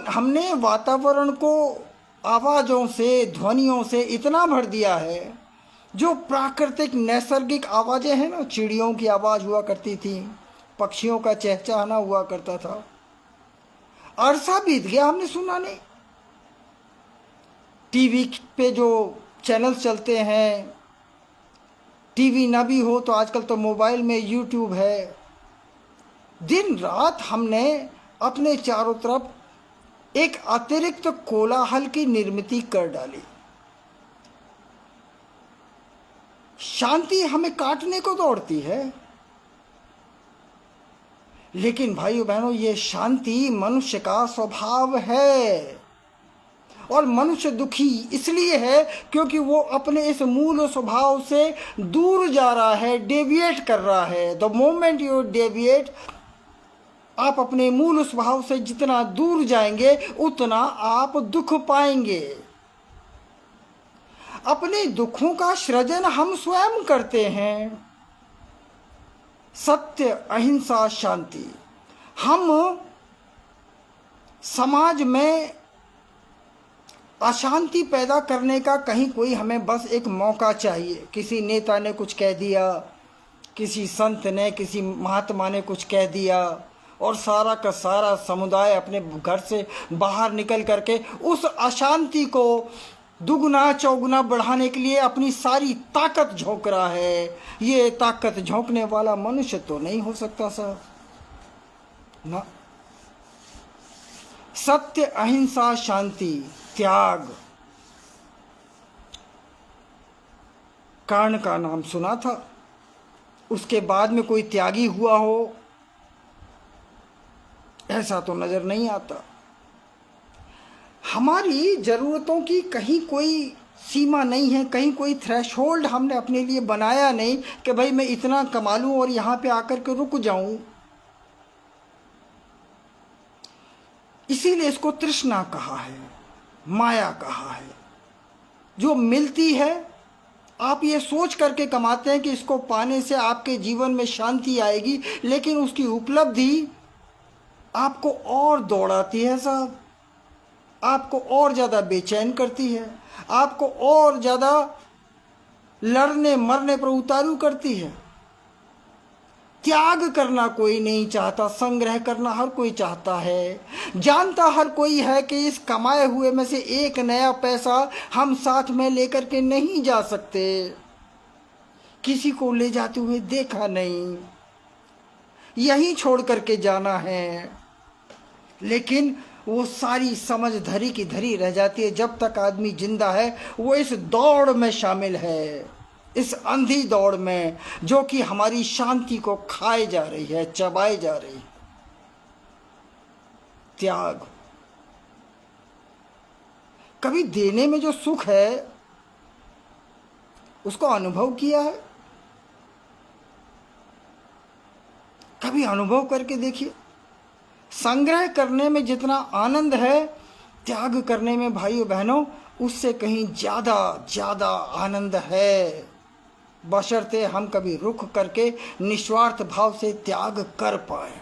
हमने वातावरण को आवाज़ों से, ध्वनियों से इतना भर दिया है। जो प्राकृतिक नैसर्गिक आवाज़ें हैं ना, चिड़ियों की आवाज़ हुआ करती थी, पक्षियों का चहचहाना हुआ करता था, अरसा बीत गया, हमने सुना नहीं। टीवी पे जो चैनल्स चलते हैं, टीवी ना भी हो तो आजकल तो मोबाइल में यूट्यूब है। दिन रात हमने अपने चारों तरफ एक अतिरिक्त कोलाहल की निर्मित कर डाली। शांति हमें काटने को दौड़ती है। लेकिन भाइयों बहनों, ये शांति मनुष्य का स्वभाव है। और मनुष्य दुखी इसलिए है क्योंकि वो अपने इस मूल स्वभाव से दूर जा रहा है, डेविएट कर रहा है। द मोमेंट यू डेविएट, आप अपने मूल स्वभाव से जितना दूर जाएंगे उतना आप दुख पाएंगे। अपने दुखों का सृजन हम स्वयं करते हैं। सत्य, अहिंसा, शांति। हम समाज में अशांति पैदा करने का कहीं कोई हमें बस एक मौका चाहिए। किसी नेता ने कुछ कह दिया, किसी संत ने, किसी महात्मा ने कुछ कह दिया, और सारा का सारा समुदाय अपने घर से बाहर निकल करके उस अशांति को दुगुना चौगुना बढ़ाने के लिए अपनी सारी ताकत झोंक रहा है। ये ताकत झोंकने वाला मनुष्य तो नहीं हो सकता साहब ना। सत्य, अहिंसा, शांति, त्याग। कर्ण का नाम सुना था, उसके बाद में कोई त्यागी हुआ हो ऐसा तो नजर नहीं आता। हमारी ज़रूरतों की कहीं कोई सीमा नहीं है, कहीं कोई थ्रेशोल्ड हमने अपने लिए बनाया नहीं कि भाई मैं इतना कमा लूँ और यहाँ पे आकर के रुक जाऊँ। इसीलिए इसको तृष्णा कहा है, माया कहा है। जो मिलती है, आप ये सोच करके कमाते हैं कि इसको पाने से आपके जीवन में शांति आएगी, लेकिन उसकी उपलब्धि आपको और दौड़ाती है साहब, आपको और ज़्यादा बेचैन करती है, आपको और ज़्यादा लड़ने मरने पर उतारू करती है। त्याग करना कोई नहीं चाहता, संग्रह करना हर कोई चाहता है। जानता हर कोई है कि इस कमाए हुए में से एक नया पैसा हम साथ में लेकर के नहीं जा सकते। किसी को ले जाते हुए देखा नहीं, यहीं छोड़ करके जाना है। लेकिन वो सारी समझ धरी की धरी रह जाती है। जब तक आदमी जिंदा है वो इस दौड़ में शामिल है, इस अंधी दौड़ में जो कि हमारी शांति को खाए जा रही है, चबाए जा रही है। त्याग, कभी देने में जो सुख है उसको अनुभव किया है? कभी अनुभव करके देखिए। संग्रह करने में जितना आनंद है, त्याग करने में भाइयों बहनों उससे कहीं ज्यादा ज्यादा आनंद है, बशर्ते हम कभी रुक करके निस्वार्थ भाव से त्याग कर पाए।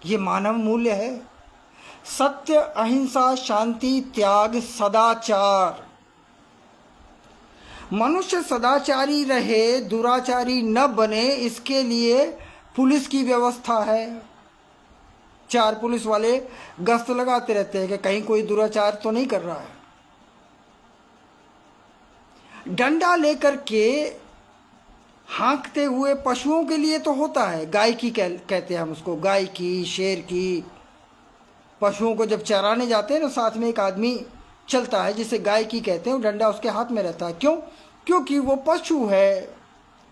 ये मानव मूल्य है। सत्य, अहिंसा, शांति, त्याग, सदाचार। मनुष्य सदाचारी रहे, दुराचारी न बने, इसके लिए पुलिस की व्यवस्था है। 4 पुलिस वाले गश्त लगाते रहते हैं कि कहीं कोई दुराचार तो नहीं कर रहा है। डंडा लेकर के हाँकते हुए पशुओं के लिए तो होता है, गाय की कहते हैं हम उसको, गाय की, शेर की। पशुओं को जब चराने जाते हैं ना, साथ में एक आदमी चलता है जिसे गाय की कहते हैं, वो डंडा उसके हाथ में रहता है। क्यों? क्योंकि वो पशु है,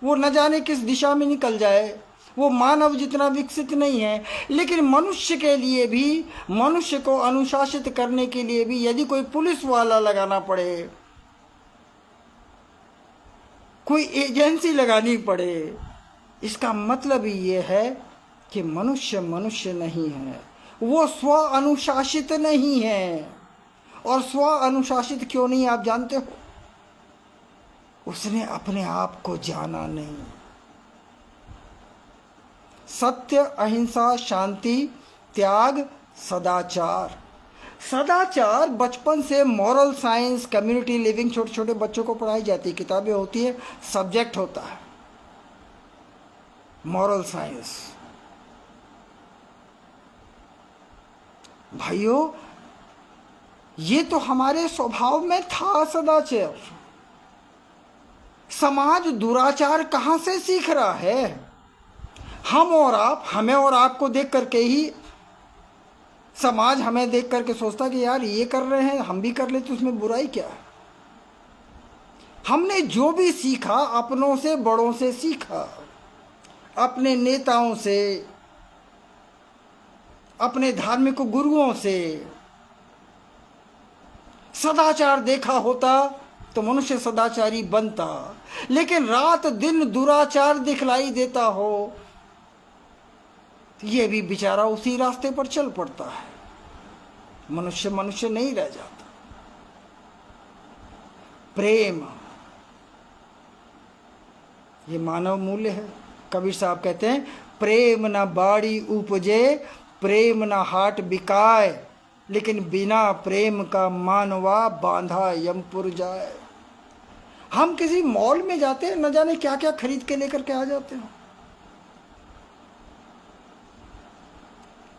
वो न जाने किस दिशा में निकल जाए, वो मानव जितना विकसित नहीं है। लेकिन मनुष्य के लिए भी, मनुष्य को अनुशासित करने के लिए भी यदि कोई पुलिस वाला लगाना पड़े, कोई एजेंसी लगानी पड़े, इसका मतलब ये है कि मनुष्य मनुष्य नहीं है, वो स्व अनुशासित नहीं है। और स्व अनुशासित क्यों नहीं आप जानते हो? उसने अपने आप को जाना नहीं। सत्य, अहिंसा, शांति, त्याग, सदाचार। सदाचार बचपन से मॉरल साइंस, कम्युनिटी लिविंग छोटे छोटे बच्चों को पढ़ाई जाती है, किताबें होती है, सब्जेक्ट होता है मॉरल साइंस। भाइयों, ये तो हमारे स्वभाव में था सदाचार। समाज दुराचार कहां से सीख रहा है? हम और आप, हमें और आपको देख करके ही समाज हमें देख करके सोचता कि यार ये कर रहे हैं, हम भी कर लेते, उसमें बुराई क्या है? हमने जो भी सीखा अपनों से, बड़ों से सीखा, अपने नेताओं से, अपने धार्मिक गुरुओं से। सदाचार देखा होता तो मनुष्य सदाचारी बनता। लेकिन रात दिन दुराचार दिखलाई देता हो, ये भी बेचारा उसी रास्ते पर चल पड़ता है। मनुष्य मनुष्य नहीं रह जाता। प्रेम, ये मानव मूल्य है। कबीर साहब कहते हैं, प्रेम न बाड़ी उपजे, प्रेम न हाट बिकाए, लेकिन बिना प्रेम का मानवा बांधा यमपुर जाए। हम किसी मॉल में जाते हैं, न जाने क्या क्या खरीद के लेकर के आ जाते हैं।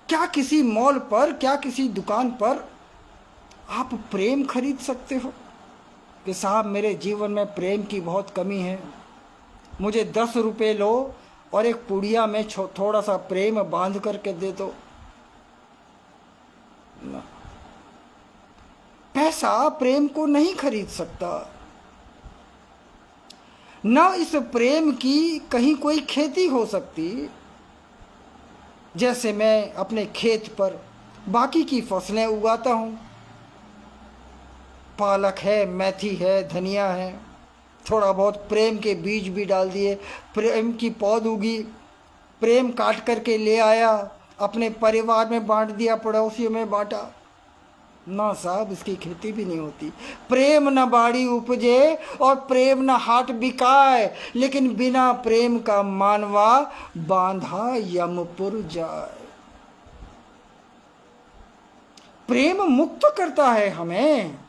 क्या किसी मॉल पर, क्या किसी दुकान पर आप प्रेम खरीद सकते हो कि साहब मेरे जीवन में प्रेम की बहुत कमी है, मुझे 10 रुपये लो और एक पुड़िया में थोड़ा सा प्रेम बांध करके दे दो? ना, पैसा प्रेम को नहीं खरीद सकता। न इस प्रेम की कहीं कोई खेती हो सकती। जैसे मैं अपने खेत पर बाकी की फसलें उगाता हूँ, पालक है, मेथी है, धनिया है, थोड़ा बहुत प्रेम के बीज भी डाल दिए, प्रेम की पौध उगी, प्रेम काट करके ले आया, अपने परिवार में बांट दिया, पड़ोसियों में बांटा। ना साहब, इसकी खेती भी नहीं होती। प्रेम न बाड़ी उपजे और प्रेम न हाट बिकाए, लेकिन बिना प्रेम का मानवा बांधा यमपुर जाए। प्रेम मुक्त करता है हमें।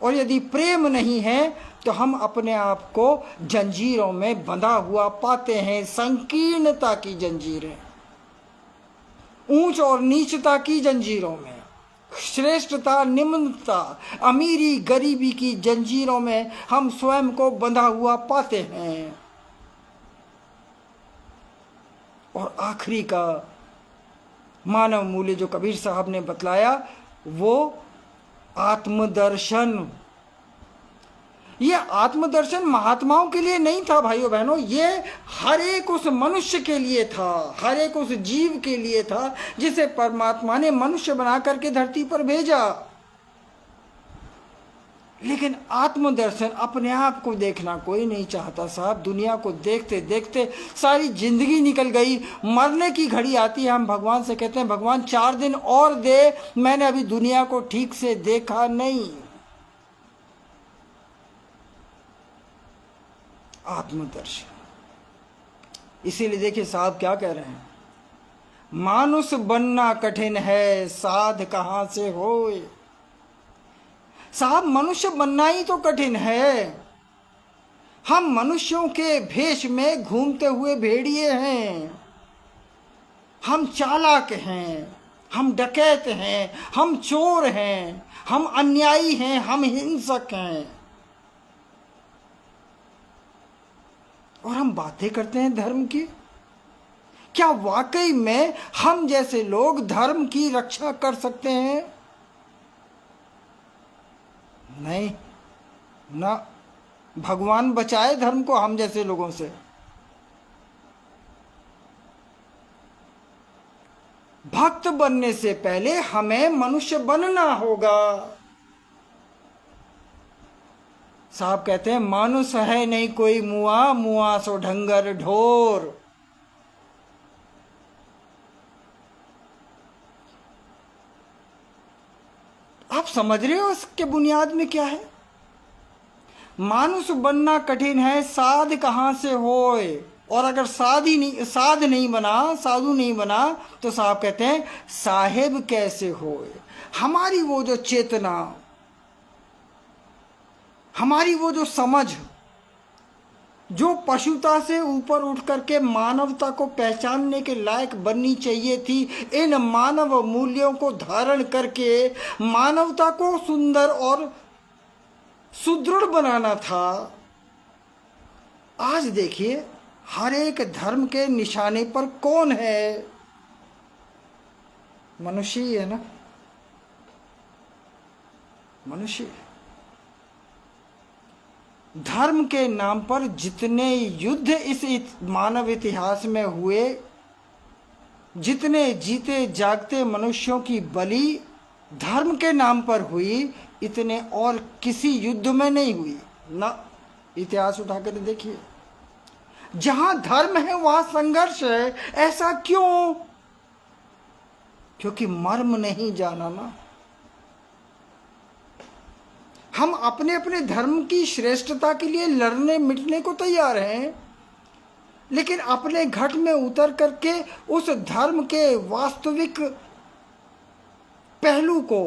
और यदि प्रेम नहीं है तो हम अपने आप को जंजीरों में बंधा हुआ पाते हैं। संकीर्णता की जंजीरें, ऊंच और नीचता की जंजीरों में, श्रेष्ठता निम्नता, अमीरी गरीबी की जंजीरों में हम स्वयं को बंधा हुआ पाते हैं। और आखिरी का मानव मूल्य जो कबीर साहब ने बतलाया वो आत्मदर्शन। ये आत्मदर्शन महात्माओं के लिए नहीं था भाइयों बहनों, ये हर एक उस मनुष्य के लिए था, हर एक उस जीव के लिए था जिसे परमात्मा ने मनुष्य बना करके धरती पर भेजा। लेकिन आत्मदर्शन, अपने आप को देखना कोई नहीं चाहता साहब। दुनिया को देखते देखते सारी जिंदगी निकल गई, मरने की घड़ी आती है, हम भगवान से कहते हैं भगवान 4 दिन और दे, मैंने अभी दुनिया को ठीक से देखा नहीं। आत्मदर्शन। इसीलिए देखिए साहब क्या कह रहे हैं, मानुष बनना कठिन है, साध कहाँ से होए। साहब मनुष्य बनना ही तो कठिन है। हम मनुष्यों के भेष में घूमते हुए भेड़िए हैं, हम चालाक हैं, हम डकैत हैं, हम चोर हैं, हम अन्यायी हैं, हम हिंसक हैं, और हम बातें करते हैं धर्म की। क्या वाकई में हम जैसे लोग धर्म की रक्षा कर सकते हैं? नहीं ना, भगवान बचाए धर्म को हम जैसे लोगों से। भक्त बनने से पहले हमें मनुष्य बनना होगा। साहब कहते हैं मानुष है नहीं कोई मुआ, मुआ सो ढंगर ढोर। आप समझ रहे हो इसके बुनियाद में क्या है? मानुष बनना कठिन है, साध कहाँ से होए। और अगर साध नहीं बना, साधु नहीं बना, तो साहब कहते हैं साहेब कैसे होए। हमारी वो जो चेतना, हमारी वो जो समझ, जो पशुता से ऊपर उठ करके मानवता को पहचानने के लायक बननी चाहिए थी, इन मानव मूल्यों को धारण करके मानवता को सुंदर और सुदृढ़ बनाना था। आज देखिए हर एक धर्म के निशाने पर कौन है? मनुष्य ही है ना, मनुष्य। धर्म के नाम पर जितने युद्ध इस मानव इतिहास में हुए, जितने जीते जागते मनुष्यों की बलि धर्म के नाम पर हुई, इतने और किसी युद्ध में नहीं हुई ना। इतिहास उठा कर देखिए, जहां धर्म है वहां संघर्ष है। ऐसा क्यों? क्योंकि मर्म नहीं जाना ना। हम अपने अपने धर्म की श्रेष्ठता के लिए लड़ने मिटने को तैयार हैं, लेकिन अपने घट में उतर करके उस धर्म के वास्तविक पहलू को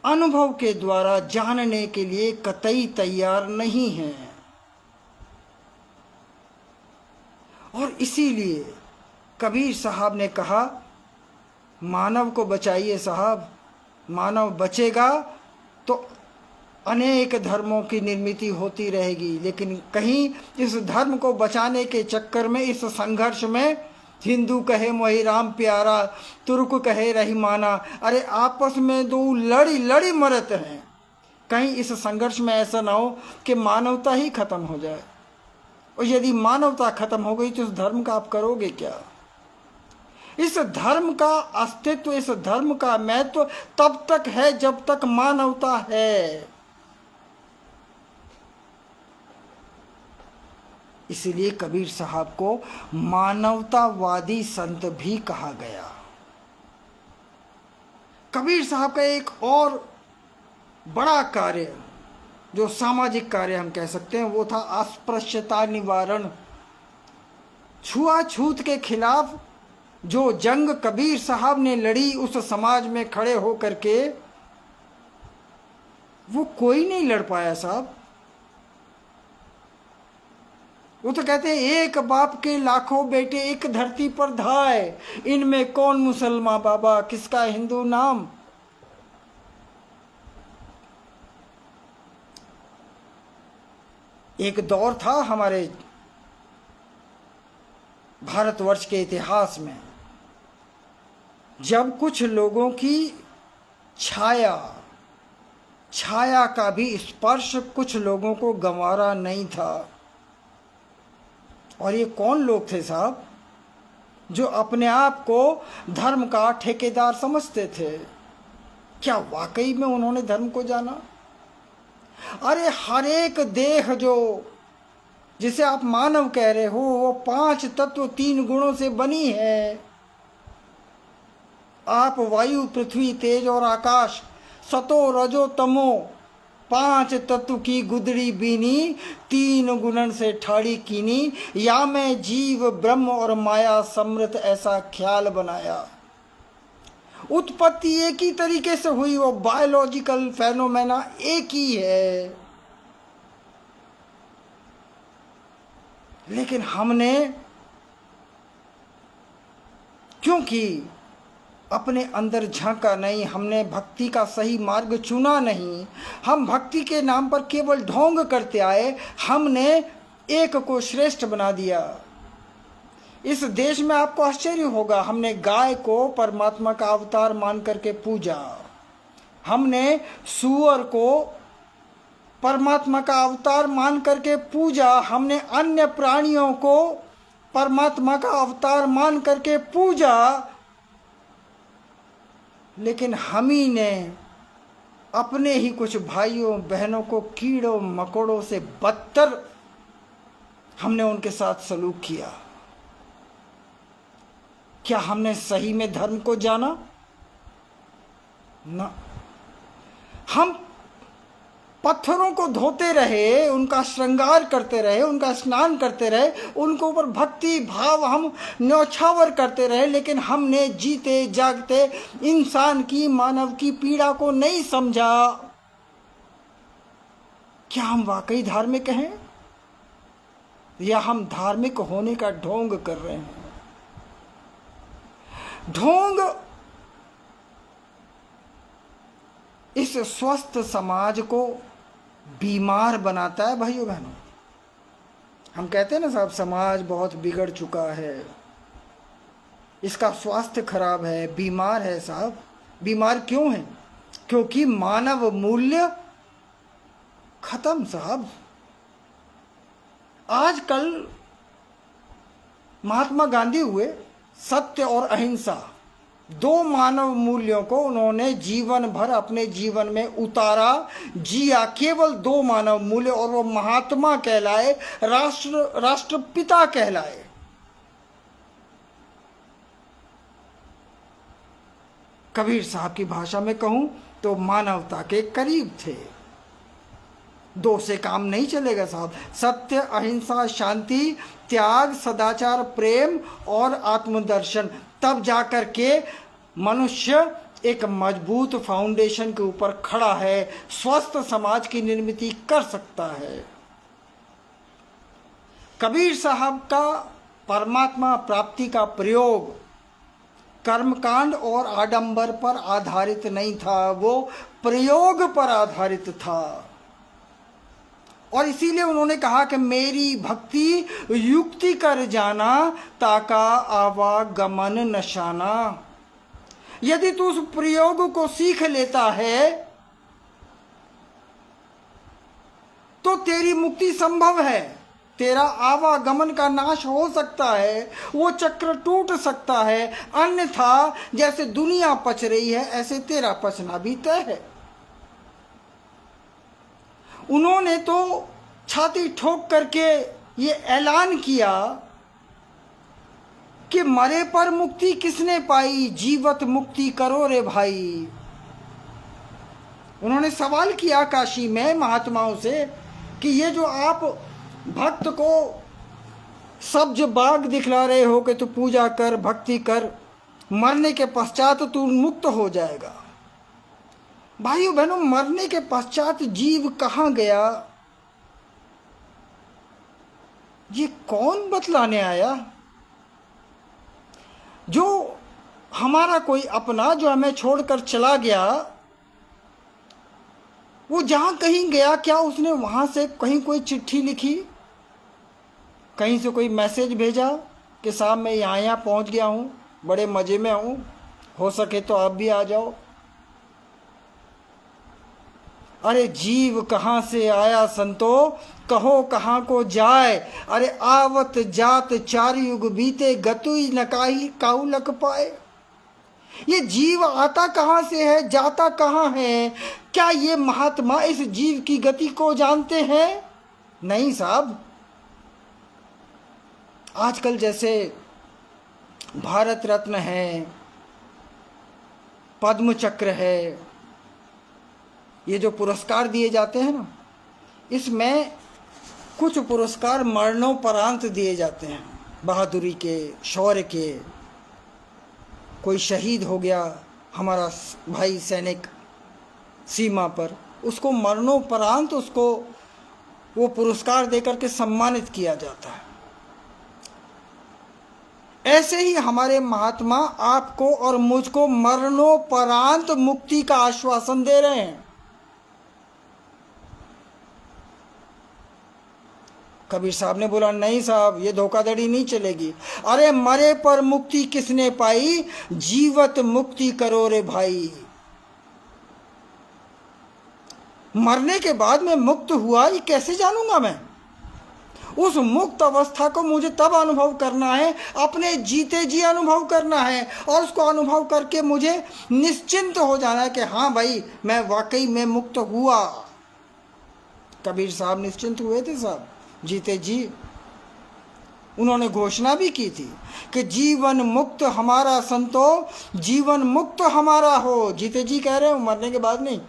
अनुभव के द्वारा जानने के लिए कतई तैयार नहीं हैं। और इसीलिए कबीर साहब ने कहा मानव को बचाइए साहब। मानव बचेगा तो अनेक धर्मों की निर्मिति होती रहेगी, लेकिन कहीं इस धर्म को बचाने के चक्कर में, इस संघर्ष में, हिंदू कहे मोहि राम प्यारा, तुर्क कहे रहीमाना, अरे आपस में दो लड़ी लड़ी मरते हैं। कहीं इस संघर्ष में ऐसा ना हो कि मानवता ही खत्म हो जाए। और यदि मानवता खत्म हो गई तो इस धर्म का आप करोगे क्या? इस धर्म का अस्तित्व, इस धर्म का महत्व तब तक है जब तक मानवता है। इसलिए कबीर साहब को मानवतावादी संत भी कहा गया। कबीर साहब का एक और बड़ा कार्य, जो सामाजिक कार्य हम कह सकते हैं, वो था अस्पृश्यता निवारण। छुआछूत के खिलाफ जो जंग कबीर साहब ने लड़ी, उस समाज में खड़े होकर के वो कोई नहीं लड़ पाया साहब। वो तो कहते हैं एक बाप के लाखों बेटे एक धरती पर धाए, इनमें कौन मुसलमान बाबा, किसका हिंदू नाम। एक दौर था हमारे भारतवर्ष के इतिहास में जब कुछ लोगों की छाया का भी स्पर्श कुछ लोगों को गंवारा नहीं था। और ये कौन लोग थे साहब, जो अपने आप को धर्म का ठेकेदार समझते थे। क्या वाकई में उन्होंने धर्म को जाना? अरे हर एक देह जो जिसे आप मानव कह रहे हो वो 5 तत्व 3 गुणों से बनी है। आप वायु पृथ्वी तेज और आकाश, सतो रजो तमो 5 तत्व की गुदड़ी बीनी, 3 गुणन से ठाड़ी कीनी, या मैं जीव ब्रह्म और माया समृत ऐसा ख्याल बनाया। उत्पत्ति एक ही तरीके से हुई, वो बायोलॉजिकल फेनोमेना एक ही है। लेकिन हमने क्योंकि अपने अंदर झांका नहीं, हमने भक्ति का सही मार्ग चुना नहीं, हम भक्ति के नाम पर केवल ढोंग करते आए, हमने एक को श्रेष्ठ बना दिया। इस देश में आपको आश्चर्य होगा, हमने गाय को परमात्मा का अवतार मान करके पूजा, हमने सूअर को परमात्मा का अवतार मान करके पूजा, हमने अन्य प्राणियों को परमात्मा का अवतार मान करके पूजा। लेकिन हम ही ने अपने ही कुछ भाइयों बहनों को कीड़ों मकोड़ों से बदतर हमने उनके साथ सलूक किया। क्या हमने सही में धर्म को जाना? ना। हम पत्थरों को धोते रहे, उनका श्रृंगार करते रहे, उनका स्नान करते रहे, उनको ऊपर भक्ति भाव हम न्यौछावर करते रहे, लेकिन हमने जीते जागते इंसान की, मानव की पीड़ा को नहीं समझा। क्या हम वाकई धार्मिक हैं या हम धार्मिक होने का ढोंग कर रहे हैं? ढोंग इस स्वस्थ समाज को बीमार बनाता है भाइयों बहनों। हम कहते हैं ना साहब, समाज बहुत बिगड़ चुका है, इसका स्वास्थ्य खराब है, बीमार है साहब। बीमार क्यों है? क्योंकि मानव मूल्य खत्म साहब। आजकल महात्मा गांधी हुए, सत्य और अहिंसा 2 मानव मूल्यों को उन्होंने जीवन भर अपने जीवन में उतारा, जिया, केवल 2 मानव मूल्य, और वो महात्मा कहलाए, राष्ट्रपिता कहलाए। कबीर साहब की भाषा में कहूं तो मानवता के करीब थे। 2 से काम नहीं चलेगा साहब। सत्य, अहिंसा, शांति, त्याग, सदाचार, प्रेम और आत्मदर्शन, तब जाकर के मनुष्य एक मजबूत फाउंडेशन के ऊपर खड़ा है, स्वस्थ समाज की निर्मित कर सकता है। कबीर साहब का परमात्मा प्राप्ति का प्रयोग कर्मकांड और आडंबर पर आधारित नहीं था, वो प्रयोग पर आधारित था। और इसीलिए उन्होंने कहा कि मेरी भक्ति युक्ति कर जाना, ताका आवागमन नशाना। यदि तू उस प्रयोग को सीख लेता है तो तेरी मुक्ति संभव है, तेरा आवागमन का नाश हो सकता है, वो चक्र टूट सकता है। अन्यथा जैसे दुनिया पच रही है ऐसे तेरा पचना भी तय है। उन्होंने तो छाती ठोक करके ये ऐलान किया कि मरे पर मुक्ति किसने पाई, जीवत मुक्ति करो रे भाई। उन्होंने सवाल किया काशी में महात्माओं से कि ये जो आप भक्त को सब्ज बाग दिखला रहे हो कि तू पूजा कर, भक्ति कर, मरने के पश्चात तू मुक्त हो जाएगा। भाइयों बहनों, मरने के पश्चात जीव कहाँ गया, ये कौन बतलाने आया? जो हमारा कोई अपना जो हमें छोड़कर चला गया, वो जहाँ कहीं गया, क्या उसने वहाँ से कहीं कोई चिट्ठी लिखी, कहीं से कोई मैसेज भेजा कि साहब मैं यहाँ पहुँच गया हूँ, बड़े मज़े में हूँ, हो सके तो आप भी आ जाओ? अरे जीव कहाँ से आया संतो, कहो कहाँ को जाए। अरे आवत जात चार युग बीते, गतुई न काहू लग पाए। ये जीव आता कहाँ से है, जाता कहाँ है? क्या ये महात्मा इस जीव की गति को जानते हैं? नहीं साहब। आजकल जैसे भारत रत्न है, पद्म चक्र है, ये जो पुरस्कार दिए जाते हैं ना, इसमें कुछ पुरस्कार मरणोपरांत दिए जाते हैं, बहादुरी के, शौर्य के। कोई शहीद हो गया हमारा भाई सैनिक सीमा पर, उसको मरणोपरांत उसको वो पुरस्कार देकर के सम्मानित किया जाता है। ऐसे ही हमारे महात्मा आपको और मुझको मरणोपरांत मुक्ति का आश्वासन दे रहे हैं। कबीर साहब ने बोला, नहीं साहब ये धोखाधड़ी नहीं चलेगी। अरे मरे पर मुक्ति किसने पाई, जीवत मुक्ति करो रे भाई। मरने के बाद में मुक्त हुआ ये कैसे जानूंगा मैं? उस मुक्त अवस्था को मुझे तब अनुभव करना है, अपने जीते जी अनुभव करना है, और उसको अनुभव करके मुझे निश्चिंत हो जाना है कि हाँ भाई मैं वाकई में मुक्त हुआ। कबीर साहब निश्चिंत हुए थे साहब, जीते जी। उन्होंने घोषणा भी की थी कि जीवन मुक्त हमारा संतो, जीवन मुक्त हमारा हो। जीते जी कह रहे हो, मरने के बाद नहीं।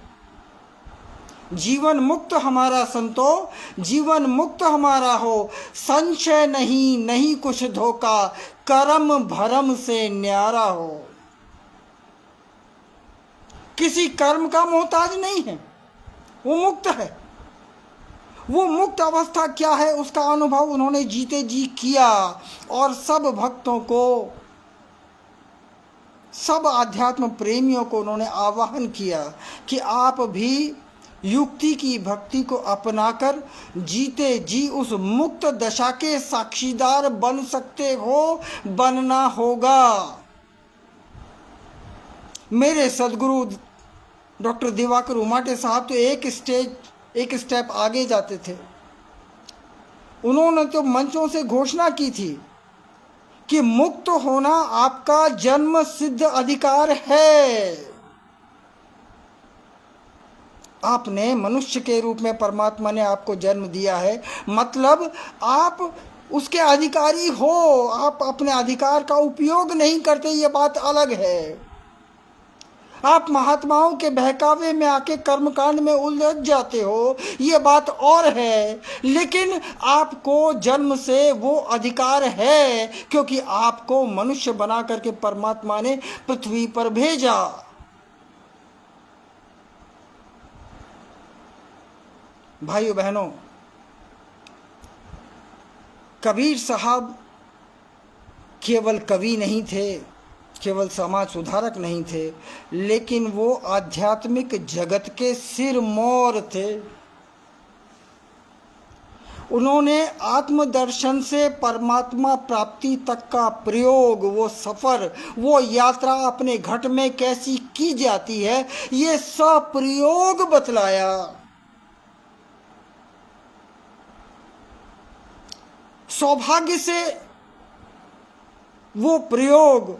जीवन मुक्त हमारा संतो, जीवन मुक्त हमारा हो, संशय नहीं, नहीं कुछ धोखा, कर्म भरम से न्यारा हो। किसी कर्म का मोहताज नहीं है, वो मुक्त है। वो मुक्त अवस्था क्या है, उसका अनुभव उन्होंने जीते जी किया। और सब भक्तों को, सब आध्यात्म प्रेमियों को उन्होंने आह्वान किया कि आप भी युक्ति की भक्ति को अपनाकर जीते जी उस मुक्त दशा के साक्षीदार बन सकते हो, बनना होगा। मेरे सदगुरु डॉक्टर दिवाकर उमाटे साहब तो एक स्टेप आगे जाते थे। उन्होंने तो मंचों से घोषणा की थी कि मुक्त होना आपका जन्म सिद्ध अधिकार है। आपने मनुष्य के रूप में परमात्मा ने आपको जन्म दिया है, मतलब आप उसके अधिकारी हो। आप अपने अधिकार का उपयोग नहीं करते, ये बात अलग है। आप महात्माओं के बहकावे में आके कर्मकांड में उलझ जाते हो, ये बात और है। लेकिन आपको जन्म से वो अधिकार है, क्योंकि आपको मनुष्य बना करके परमात्मा ने पृथ्वी पर भेजा। भाइयों बहनों, कबीर साहब केवल कवि नहीं थे, केवल समाज सुधारक नहीं थे, लेकिन वो आध्यात्मिक जगत के सिरमौर थे। उन्होंने आत्मदर्शन से परमात्मा प्राप्ति तक का प्रयोग, वो सफ़र, वो यात्रा अपने घट में कैसी की जाती है, ये सप्रयोग बतलाया। सौभाग्य से वो प्रयोग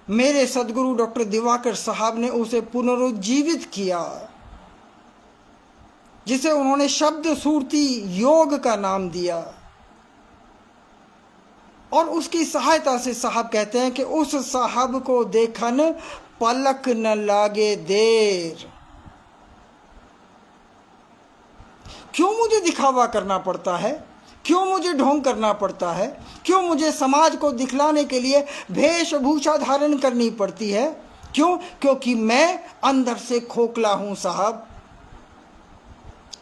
मेरे सदगुरु डॉक्टर दिवाकर साहब ने उसे पुनरुज्जीवित किया, जिसे उन्होंने शब्द सुरती योग का नाम दिया। और उसकी सहायता से साहब कहते हैं कि उस साहब को देखन पलक न लागे देर। क्यों मुझे दिखावा करना पड़ता है, क्यों मुझे ढोंग करना पड़ता है, क्यों मुझे समाज को दिखलाने के लिए वेशभूषा धारण करनी पड़ती है? क्यों? क्योंकि मैं अंदर से खोखला हूं साहब।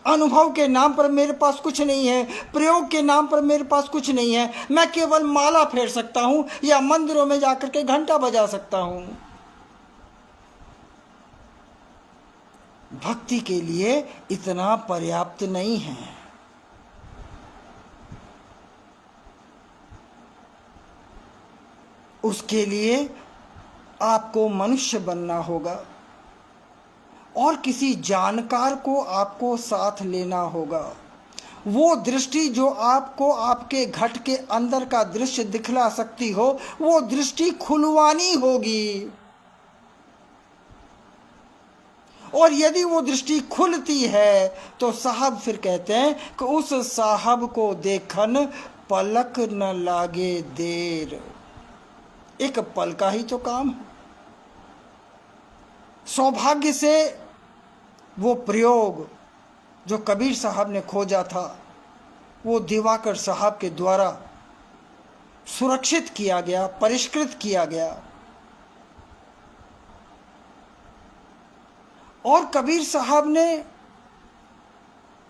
अनुभव के नाम पर मेरे पास कुछ नहीं है, प्रयोग के नाम पर मेरे पास कुछ नहीं है। मैं केवल माला फेर सकता हूं या मंदिरों में जाकर के घंटा बजा सकता हूं। भक्ति के लिए इतना पर्याप्त नहीं है। उसके लिए आपको मनुष्य बनना होगा और किसी जानकार को आपको साथ लेना होगा। वो दृष्टि जो आपको आपके घट के अंदर का दृश्य दिखला सकती हो, वो दृष्टि खुलवानी होगी। और यदि वो दृष्टि खुलती है तो साहब फिर कहते हैं कि उस साहब को देखन पलक न लागे देर। एक पल का ही तो काम है। सौभाग्य से वो प्रयोग जो कबीर साहब ने खोजा था, वो दिवाकर साहब के द्वारा सुरक्षित किया गया, परिष्कृत किया गया। और कबीर साहब ने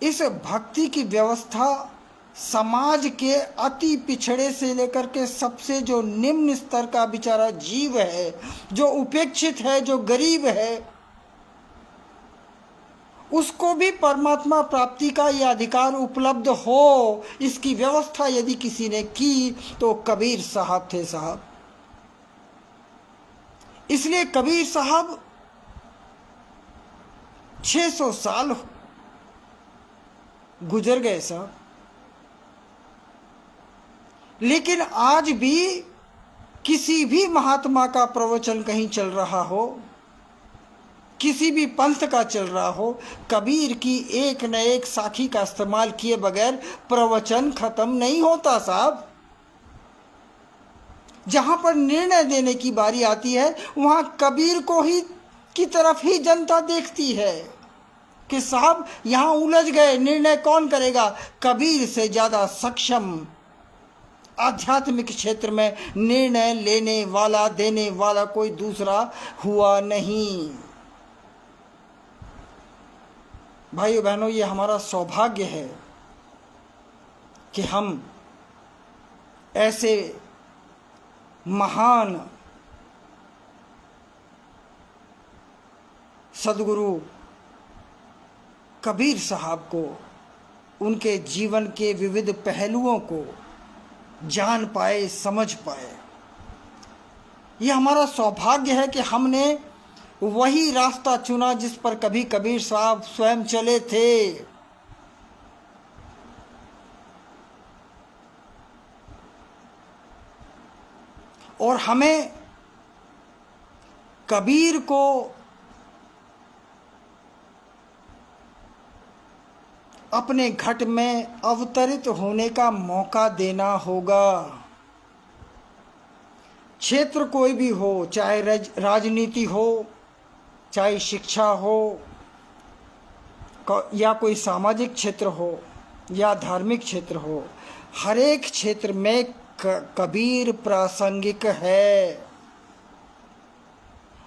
इस भक्ति की व्यवस्था समाज के अति पिछड़े से लेकर के सबसे जो निम्न स्तर का बेचारा जीव है, जो उपेक्षित है, जो गरीब है, उसको भी परमात्मा प्राप्ति का यह अधिकार उपलब्ध हो, इसकी व्यवस्था यदि किसी ने की तो कबीर साहब थे साहब। इसलिए कबीर साहब 600 साल गुजर गए साहब, लेकिन आज भी किसी भी महात्मा का प्रवचन कहीं चल रहा हो, किसी भी पंथ का चल रहा हो, कबीर की एक न एक साखी का इस्तेमाल किए बगैर प्रवचन खत्म नहीं होता साहब। जहां पर निर्णय देने की बारी आती है वहां कबीर को ही की तरफ ही जनता देखती है कि साहब यहां उलझ गए, निर्णय कौन करेगा? कबीर से ज्यादा सक्षम आध्यात्मिक क्षेत्र में निर्णय लेने वाला, देने वाला कोई दूसरा हुआ नहीं। भाइयों बहनों, ये हमारा सौभाग्य है कि हम ऐसे महान सदगुरु कबीर साहब को, उनके जीवन के विविध पहलुओं को जान पाए, समझ पाए। यह हमारा सौभाग्य है कि हमने वही रास्ता चुना जिस पर कभी कबीर साहब स्वयं चले थे। और हमें कबीर को अपने घट में अवतरित होने का मौका देना होगा। क्षेत्र कोई भी हो, चाहे राजनीति हो, चाहे शिक्षा हो, या कोई सामाजिक क्षेत्र हो, या धार्मिक क्षेत्र हो, हर एक क्षेत्र में कबीर प्रासंगिक है।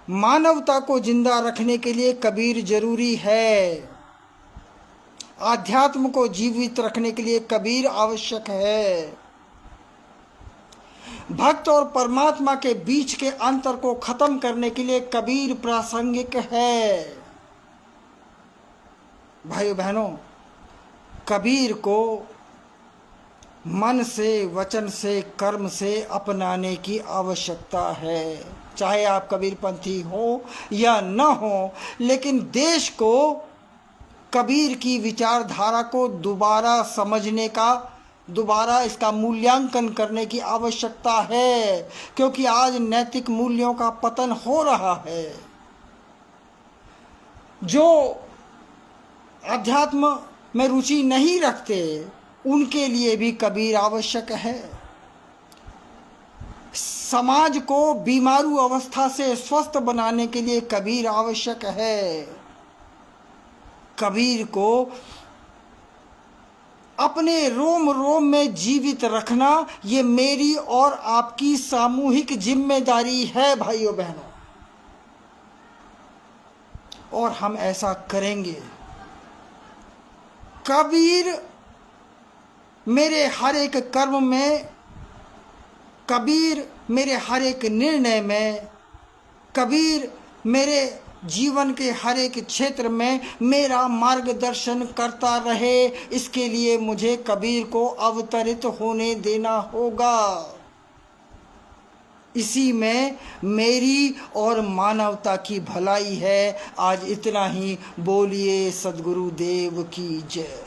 मानवता को जिंदा रखने के लिए कबीर जरूरी है। आध्यात्म को जीवित रखने के लिए कबीर आवश्यक है। भक्त और परमात्मा के बीच के अंतर को खत्म करने के लिए कबीर प्रासंगिक है। भाइयों बहनों, कबीर को मन से, वचन से, कर्म से अपनाने की आवश्यकता है। चाहे आप कबीरपंथी हो या न हो, लेकिन देश को कबीर की विचारधारा को दोबारा समझने का, दोबारा इसका मूल्यांकन करने की आवश्यकता है, क्योंकि आज नैतिक मूल्यों का पतन हो रहा है। जो अध्यात्म में रुचि नहीं रखते उनके लिए भी कबीर आवश्यक है। समाज को बीमारू अवस्था से स्वस्थ बनाने के लिए कबीर आवश्यक है। कबीर को अपने रोम रोम में जीवित रखना ये मेरी और आपकी सामूहिक जिम्मेदारी है। भाइयों बहनों, और हम ऐसा करेंगे। कबीर मेरे हर एक कर्म में, कबीर मेरे हर एक निर्णय में, कबीर मेरे जीवन के हर एक क्षेत्र में मेरा मार्गदर्शन करता रहे, इसके लिए मुझे कबीर को अवतरित होने देना होगा। इसी में मेरी और मानवता की भलाई है। आज इतना ही। बोलिए सद्गुरुदेव की जय।